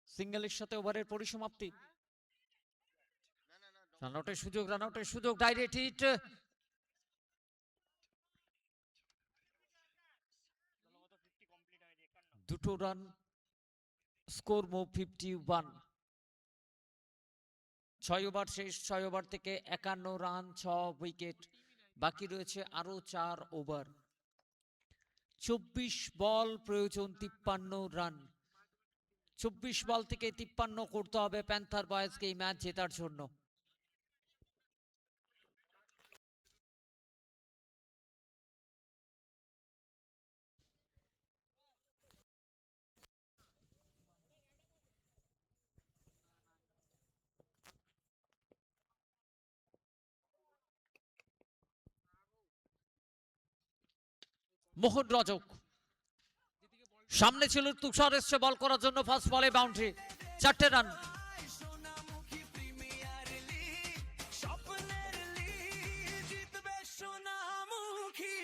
সিঙ্গেলের সাথে ওভারের পরিসমাপ্তি। রানআউটের সুযোগ, রানআউটের সুযোগ, ডাইরেক্ট হিট। দুটো রান, স্কোর মুভ 51। 6 ওভার শেষ, 6 ওভার থেকে 51 রান, 6 উইকেট। বাকি রয়েছে আরো 4 ওভার। 24 বল প্রয়োজন, 53 রান। 24 বল থেকে 53 করতে হবে প্যান্থার বয়েজকে এই ম্যাচ জেতার জন্য। মোহন রজক। সামনে ছিল তুষার, এসছে বল করার জন্য, ফার্স্ট বলে বাউন্ডারি, 4টে রান। সোনামুখী প্রিমিয়ার লিগ, স্বপ্নের লিগ, জিতবে সোনামুখী,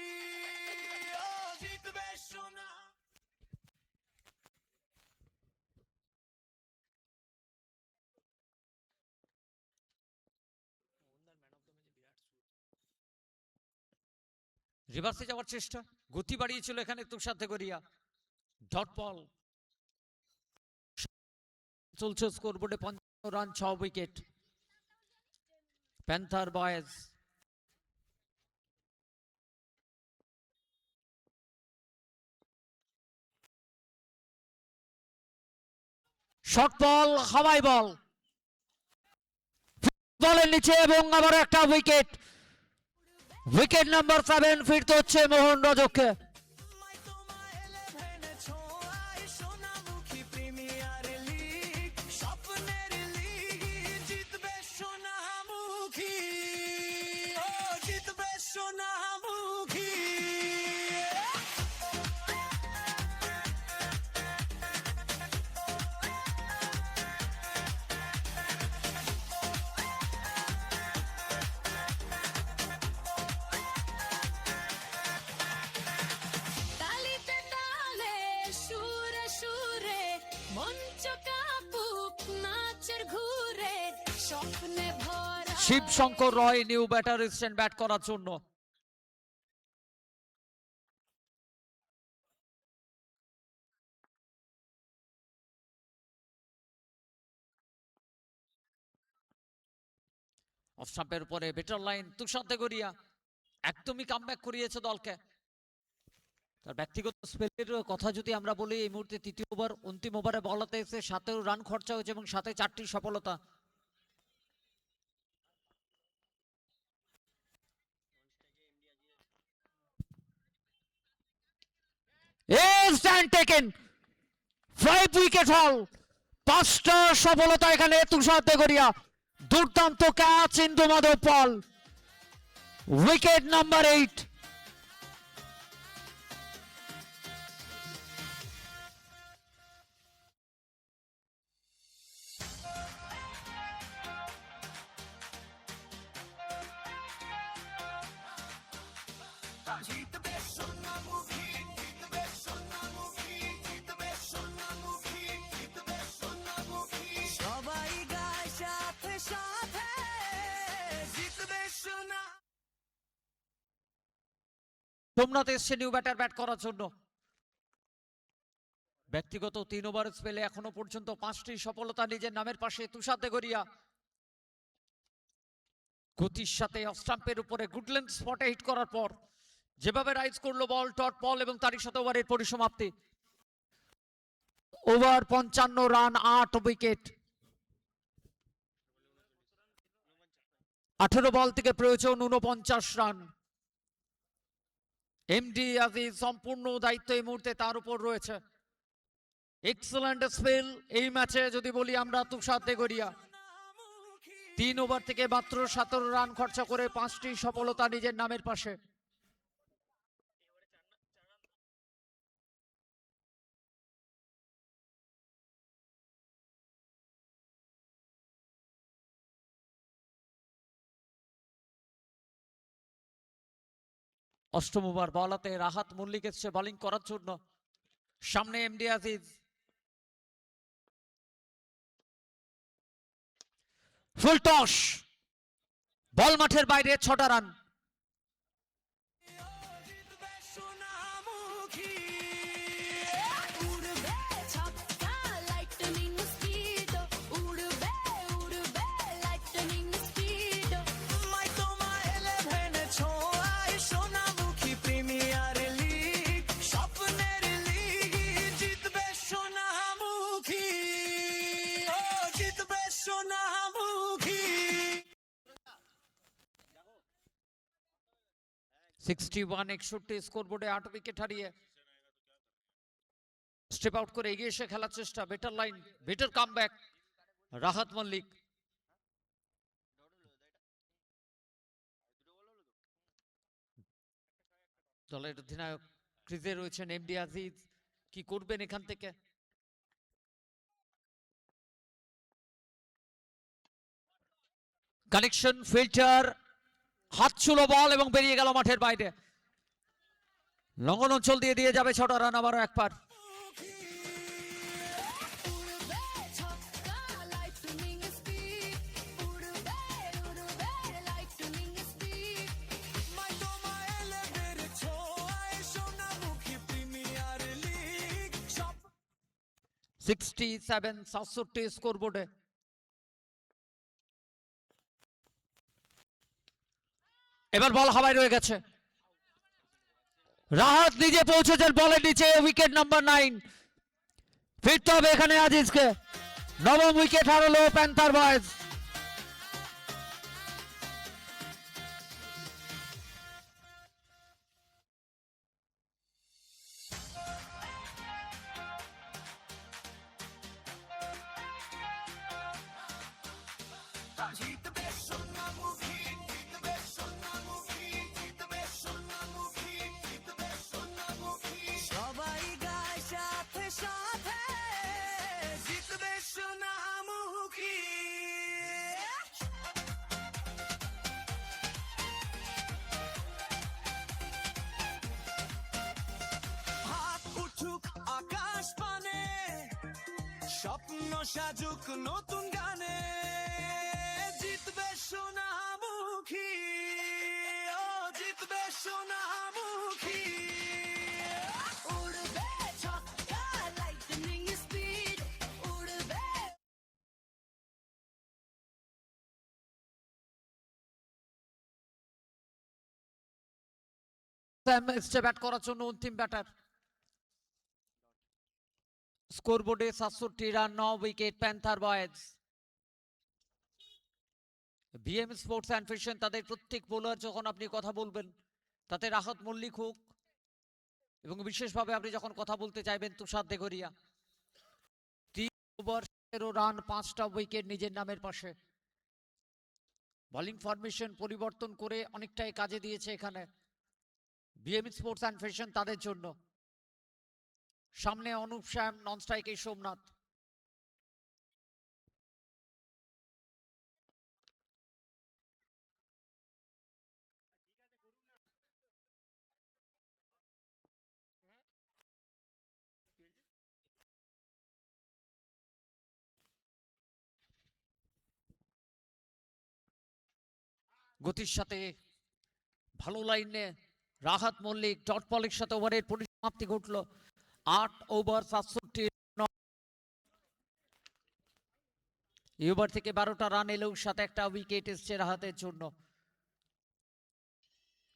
ও জিতবে সোনা। রিভার্সে যাওয়ার চেষ্টা, গতি বাড়িয়েছিল এখানে তুষার দেগরিয়া। ডট বল চলছে স্কোরবোর্ডে, 55 run, 6 wicket. Panther boys short ball, হাওয়াই বল, বলের নিচে এবং আবার একটা উইকেট। উইকেট নাম্বার 7 ফিরতে হচ্ছে মোহন রজককে। তোমায় 11 ছোঁয়ায়, সোনামুখী প্রিমিয়ার লিগ, স্বপ্নের লিগ, জিতবে সোনামুখী, ও জিতবে সোনামুখী। তালিতে তালে সুরে সুরে মঞ্চ কাঁপুক নাচের ঘুরে স্বপ্নে ভরা শিব শঙ্কর রয় নিউ ব্যাটার এসছেন ব্যাট করার জন্য। অফ স্টাম্পের উপরে বেটার লাইন, তুষার দেগরিয়া একদমই কামব্যাক করিয়েছে দলকে। তার ব্যক্তিগত স্পেলের কথা যদি আমরা বলি, এই মুহূর্তে তৃতীয় ওভার, অন্তিম ওভারে বলাতে এসে 17 রান খরচা হয়েছে এবং সাথে 4টি সফলতা। টেকেন 5 উইকেট হল, 5টা সফলতা এখানে তুষার দেগরিয়া। দুর্দান্ত ক্যাচ ইন্দু মাধব পল, উইকেট নাম্বার 8। জিতবে সোনামুখী, জিতবে সোনামুখী, জিতবে সোনামুখী, জিতবে সোনামুখী। সবাই গায় সাথে সাথে, জিতবে সোনা। সোমনাথ এসছে নিউ ব্যাটার ব্যাট করার জন্য। ব্যক্তিগত 3 ওভার স্পেলে এখনো পর্যন্ত 5টি সফলতা নিজের নামের পাশে তুষার দেগরিয়া। গতির সাথে অফ স্টাম্পের উপরে গুড লেন্থ স্পটে হিট করার পর যেভাবে রাইজ করলো বল, ডট বল এবং তারই সাথে ওভারের পরিসমাপ্তি। Over 55 run, 8 wicket. 18 বল থেকে প্রয়োজন 49 রান। এমডি আজিজ সম্পূর্ণ দায়িত্ব এই মুহূর্তে তার উপর রয়েছে। এক্সেলেন্ট স্পেল এই ম্যাচে যদি বলি আমরা তুষার দেগরিয়া। 3 ওভার থেকে মাত্র 17 রান খরচা করে 5টি সফলতা নিজের নামের পাশে। অষ্টম ওভার বলাতে রাহাত মল্লিক এসছে বোলিং করার জন্য। সামনে এমডি আজিজ, ফুল টস, বল মাঠের বাইরে, 6টা রান। জিতবে সোনামুখী, উড়বে ছক্কা লাইটনিং স্পিড উড়বে উড়বে লাইটনিং স্পিড তোমায় 11 ছোঁয়ায়, সোনামুখী প্রিমিয়ার লিগ, স্বপ্নের লিগ, জিতবে সোনামুখী, ও জিতবে সোনামুখী। 61-61 স্কোরবোর্ডে 8 উইকেট হারিয়ে স্টেপ আউট করে এগিয়ে এসে খেলার চেষ্টা। Better line, better comeback, Rahat Mallick. দলের অধিনায়ক ক্রিজে রয়েছেন এমডি আজিজ, কি করবেন এখান থেকে? কানেকশন, ফিল্টার, হাত ছুলো বল এবং বেরিয়ে গেল মাঠের বাইরে। লঙ্ঘন অঞ্চল দিয়ে দিয়ে যাবে ছোট রান, আবারও এক পার। উড়বে ছক্কা লাইটনিং স্পিড, উড়বে উড়বে লাইটনিং স্পিড। মাই তোমায় এলেভের ছোঁয়ায় সোনামুখী প্রিমিয়ার লিগ সব 67 স্কোরবোর্ডে। এবার বল হাওয়ায় রয়ে গেছে, রাহাত নিজে পৌঁছেছেন বলের নিচে, উইকেট নাম্বার 9। ফিরতে হবে এখানে আজিজকে, নবম উইকেট হারালো প্যান্থার বয়েজ। জিতবে সোনামুখী, জিতবে সোনামুখী, জিতবে সোনামুখী, জিতবে সোনামুখী। সবাই গায় সাথে সাথে, জিতবে সোনামুখী। হাত উঠুক আকাশ পানে, স্বপ্ন সাজুক নতুন গানে, জিতবে সোনামুখী, ও জিতবে সোনামুখী। উড়বে ছক্কা লাইটনিং স্পিড, উড়বে এসছে ব্যাট করার জন্য অন্তিম ব্যাটার। স্কোরবোর্ডে 67 run, 9 wicket panther boys. BM sports and fashion তাদের প্রত্যেক বোলার যখন আপনি কথা বলবেন, তাতে রাহাত মল্লিক হোক এবং বিশেষভাবে আপনি যখন কথা বলতে চাইবেন তুষার দেগরিয়া, 3 ওভার 17 রান, 5টা উইকেট নিজের নামের পাশে। বোলিং ফরমেশন পরিবর্তন করে অনেকটাই কাজে দিয়েছে এখানে বিএম স্পোর্টস অ্যান্ড ফিশন তাদের জন্য। সামনে অনুপ শ্যাম, নন স্ট্রাইকে সোমনাথ। গতির সাথে ভালো লাইনে রাহাত মল্লিক, ডট বলের সাথে ওভারের পরিসমাপ্তি ঘটল। 8 ওভার 67 রান। এই ওভার থেকে 12টা রান এলেও সাথে একটা উইকেট এসছে রাহাতের জন্য।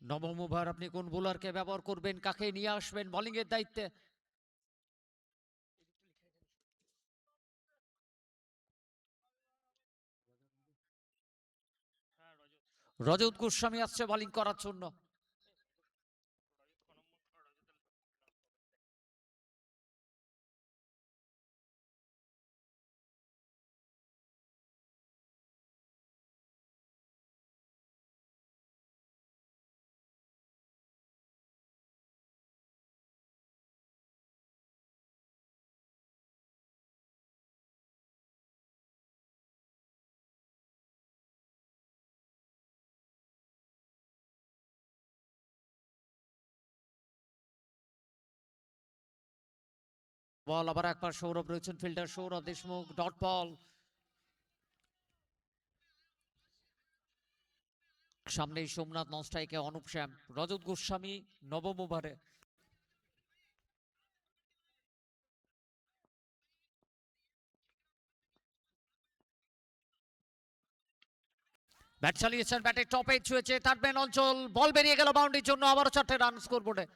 নবম ওভার আপনি কোন বোলারকে ব্যবহার করবেন, কাকে নিয়ে আসবেন বোলিং এর দায়িত্বে? রজত গোস্বামী আসছে বোলিং করার জন্য। বল আবার একবার সৌরভ রয়েছেন, fielder Sourav Deshmukh, dot ball. সামনেই সোমনাথ, নন স্ট্রাইকে অনুপ শ্যাম, রজত গোস্বামী নবম ওভারে। ব্যাট চালিয়েছেন, ব্যাটের টপে ছুঁয়েছে, থার্ড ম্যান অঞ্চল, বল বেরিয়ে গেল বাউন্ডারির জন্য, আবারও 4টে রান স্কোরবোর্ডে।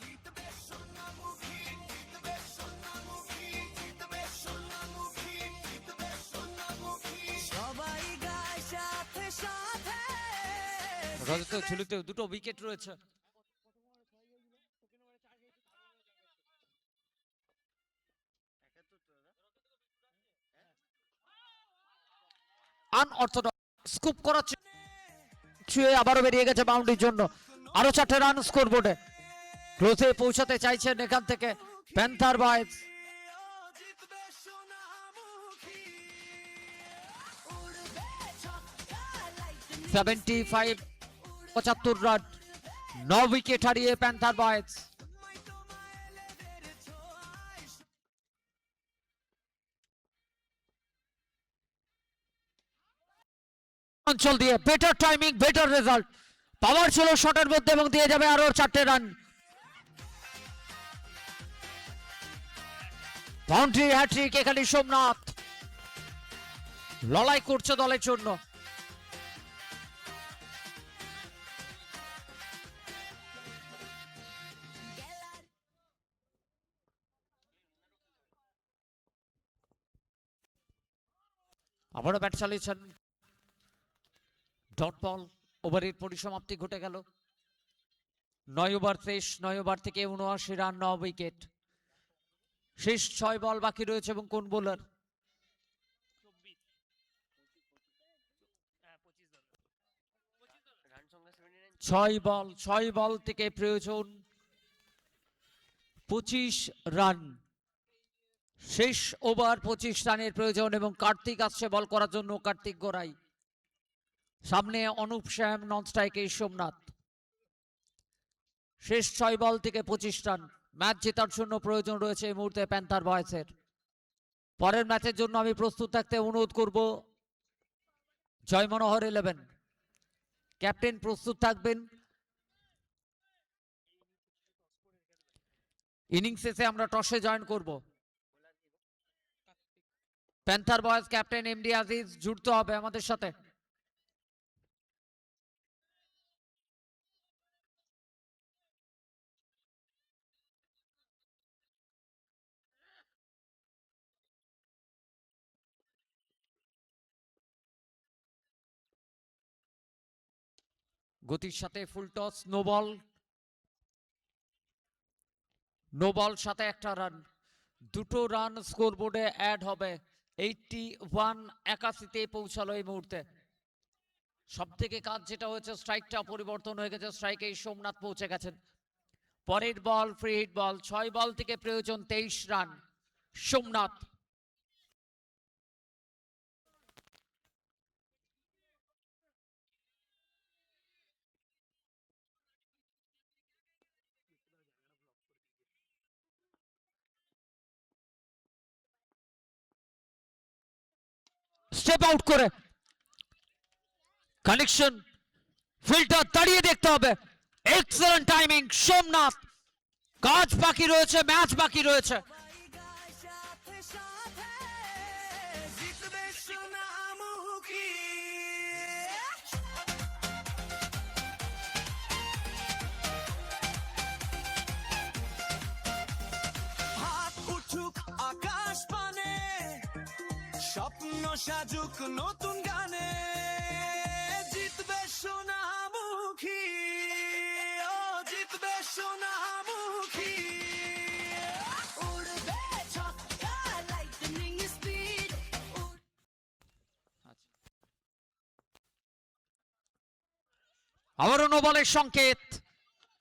জিতবে সোনামুখী, জিতবে সোনামুখী, জিতবে সোনামুখী, জিতবে সোনামুখী। সবাই গায় সাথে সাথে, রজতেও ঝুলিতেও 2টো উইকেট রয়েছে। আনঅর্থোডক্স স্কুপ করার ছুঁয়ে আবারও বেরিয়ে গেছে বাউন্ডারির জন্য। আরো 4টে রান স্কোর বোর্ডে। ক্লোজে পৌঁছাতে চাইছেন এখান থেকে প্যান্থার বয়েজ। জিতবে সোনামুখী 75 75 রান 9 উইকেট হারিয়ে প্যান্থার বয়েজ। অঞ্চল দিয়ে বেটার টাইমিং বেটার রেজাল্ট, পাওয়ার ছিল শটের মধ্যে এবং দিয়ে যাবে আরো 4টে রান। বাউন্ডারি হ্যাট্রিক এখানে সোমনাথ লড়াই করছে দলের জন্য। আবারও ব্যাট চালিয়েছেন, ডট বল। ওভারের পরিসমাপ্তি ঘটে গেল। 9 ওভার শেষ, 9 ওভার থেকে 79 রান, 9 উইকেট। শেষ 6 বল বাকি রয়েছে এবং কোন বোলার? 6 বল থেকে প্রয়োজন 25 রান। শেষ ওভার 25 রানের প্রয়োজন এবং কার্তিক আসছে বল করার জন্য। কার্তিক গোড়াই, সামনে অনুপ শ্যাম, নন স্ট্রাইকে সোমনাথ। শেষ 6 বল থেকে 25 রান। ম্যাচ জেতার জন্য প্রয়োজন রয়েছে এই মুহূর্তে প্যান্থার বয়েজের। পরের ম্যাচের জন্য আমি প্রস্তুত থাকতে অনুরোধ করব জয় মনোহর 11। ক্যাপ্টেন প্রস্তুত থাকবেন। ইনিংস শেষে আমরা টসে জয়েন করব। Panther boys captain MD Aziz জুড়তে হবে আমাদের সাথে। গতির সাথে full toss, no ball, no ball সাথে 1টা রান। 2টো রান স্কোর বোর্ডে অ্যাড হবে। 81 81-তে পৌঁছালো এই মুহূর্তে। সব থেকে কাজ যেটা হয়েছে, স্ট্রাইকটা পরিবর্তন হয়ে গেছে। স্ট্রাইকে সোমনাথ পৌঁছে গেছেন। পরের বল ফ্রি হিট বল। 6 বল থেকে প্রয়োজন 23 রান। সোমনাথ স্টেপ আউট করে কানেকশন, ফিল্টার দাঁড়িয়ে দেখতে হবে। Excellent timing Somnath. কাজ বাকি রয়েছে, ম্যাচ বাকি রয়েছে। গায় সাথে সাথে জিতবে সোনামুখী হাত উঠুক আকাশ পানে, স্বপ্ন সাজুক নতুন গানে, জিতবে সোনামুখী, ও জিতবে সোনামুখী। উড়বে ছক্কা লাইটনিং স্পিড আবারও নো বলের সংকেত,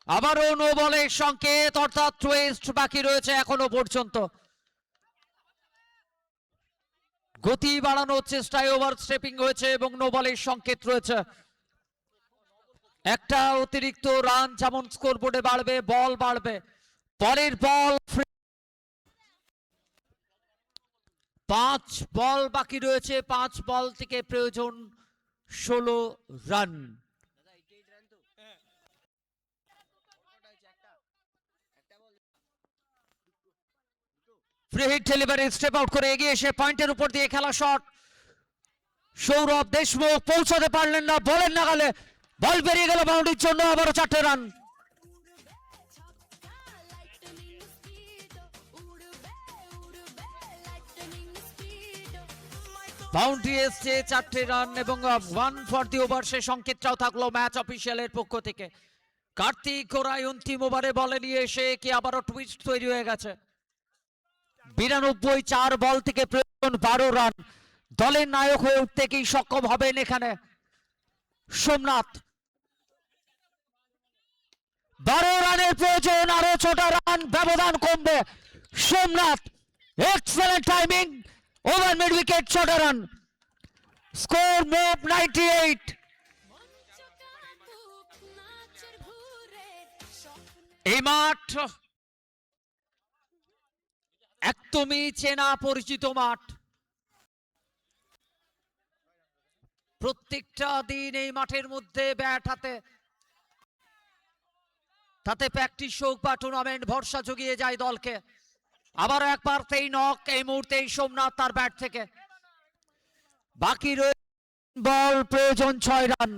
আবারও নো বলের সংকেত, অর্থাৎ টুইস্ট বাকি রয়েছে এখনো পর্যন্ত। গতি বাড়ানোর চেষ্টায় ওভার স্টেপিং হয়েছে এবং নো বলের সংকেত রয়েছে। একটা অতিরিক্ত রান যেমন স্কোর বোর্ডে বাড়বে, বল বাড়বে। পরের বল 5 বল বাকি রয়েছে। 5 বল থেকে প্রয়োজন 16 run. Free hit delivery, step out করে এগিয়ে এসে পয়েন্টের উপর দিয়ে খেলা শট। সৌরভ দেশমুখ পৌঁছাতে পারলেন না, বলের নাগালে বল বেরিয়ে গেল বাউন্ডারির জন্য। আবারও 4টে রান। লাইটনিং স্পিড উড়বে লাইটনিং স্পিড বাউন্ডারি এসছে, 4টে রান এবং 1 ফর দি ওভার। সে সংকেতটাও থাকলো ম্যাচ অফিসিয়ালের পক্ষ থেকে। কার্তিক গোড়াই অন্তিম ওভারে বলে নিয়ে এসে কি আবারও টুইস্ট তৈরি হয়ে গেছে। 92 4 বল থেকে প্রয়োজন 12 রান। দলের নায়ক হয়ে উঠতে কি সক্ষম হবেন এখানে সোমনাথ? রানের প্রয়োজন, আরো 6টা রান, ব্যবধান কমবে। Somnath excellent timing, over mid wicket, 6টা রান, স্কোর মুভ 98। মুখ নাচের ঘুরে স্বপ্ন এই মাঠ একদমই চেনা পরিচিত মাঠ। প্রত্যেকটা দিন এই মাঠের মধ্যে ব্যাট হাতে, তাতে প্র্যাকটিস হোক বা টুর্নামেন্ট, ভরসা জুগিয়ে যায় দলকে। আবার একবার তেই নক, এই মুহূর্তে সোমনাথ তার ব্যাট থেকে। বাকি বল প্রয়োজন 6 রান,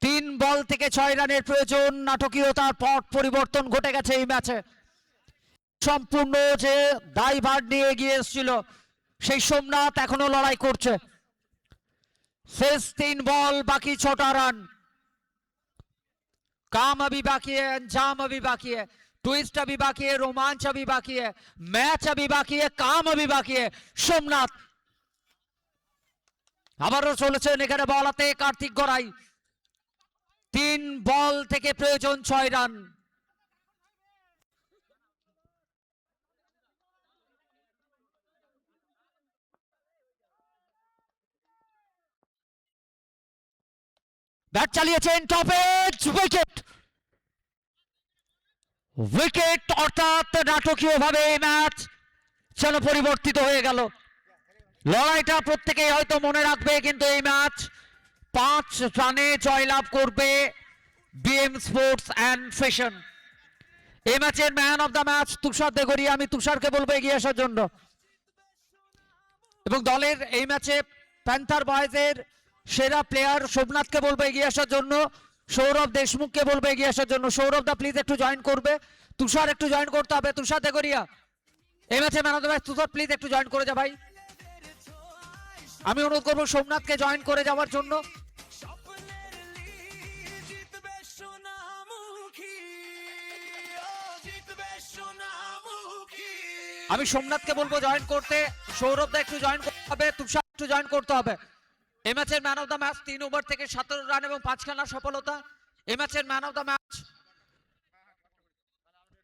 3 বল থেকে 6 রানের প্রয়োজন। নাটকীয়তার পট পরিবর্তন ঘটে গেছে এই ম্যাচে। সম্পূর্ণ যে দায়ভার নিয়ে এগিয়ে এসেছিল সেই সোমনাথ এখনো লড়াই করছে। শেষ 3 বল, বাকি 6টা রান। काम अभी बाकी है, अंजाम अभी बाकी है, ट्विस्ट अभी बाकी है, रोमांच अभी बाकी है, मैच अभी बाकी है, काम अभी बाकी है। সোমনাথ আবারও চলেছেন এখানে বলাতে কার্তিক গড়াই। 3 বল থেকে প্রয়োজন 6 রান। ব্যাট চালিয়েছেন, টপে উইকেট। উইকেট, অর্থাৎ নাটকীয়ভাবে এই ম্যাচ যেন পরিবর্তিত হয়ে গেল। লড়াইটা প্রত্যেকেই হয়তো মনে রাখবে, কিন্তু এই ম্যাচ 5 রানে জয়লাভ করবে বিএম স্পোর্টস অ্যান্ড ফ্যাশন। এই ম্যাচের man of the match Tushar দেগরিয়া। আমি তুষারকে বলবো এগিয়ে আসার জন্য, এবং দলের এই ম্যাচে প্যান্থার বয়েজের সেরা প্লেয়ার সোমনাথকে বলবো এগিয়ে আসার জন্য, সৌরভ দেশমুখকে বলবো এগিয়ে আসার জন্য। সৌরভ দা প্লিজ একটু জয়েন করবে, তুষার একটু জয়েন করতে হবে। তুষার দেগরিয়া এই ম্যাচে man of the match, Tushar please একটু জয়েন করে যা ভাই। আমি অনুরোধ করবো সোমনাথকে জয়েন করে যাওয়ার জন্য। স্বপ্নের লীগ জিতবে সোনামুখী, ও জিতবে সোনামুখী। আমি সোমনাথকে বলবো জয়েন করতে, সৌরভ দা একটু জয়েন করতে হবে, তুষার একটু জয়েন করতে হবে। এই ম্যাচের man of the match 3 over থেকে 17 রান এবং 5 খানা সফলতা। এই ম্যাচের man of the match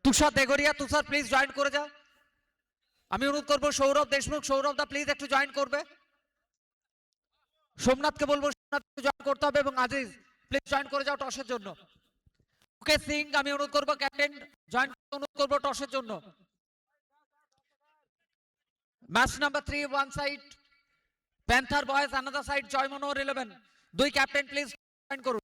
Tushar Degaria. Tushar please join করে যা। আমি অনুরোধ করবো সৌরভ দেশমুখ, সৌরভ দা প্লিজ একটু জয়েন করবে। সোমনাথকে বলবো সোমনাথকে জয়েন করতে হবে, এবং আজিজ প্লিজ জয়েন করে যাও টসের জন্য। ওকে সিং আমি অনুরোধ করবো ক্যাপ্টেন জয়েন করতে অনুরোধ করবো টসের জন্য। Match number 3 one side, panther boys another side, Joy Manohar 11। 2 captain please join করুন।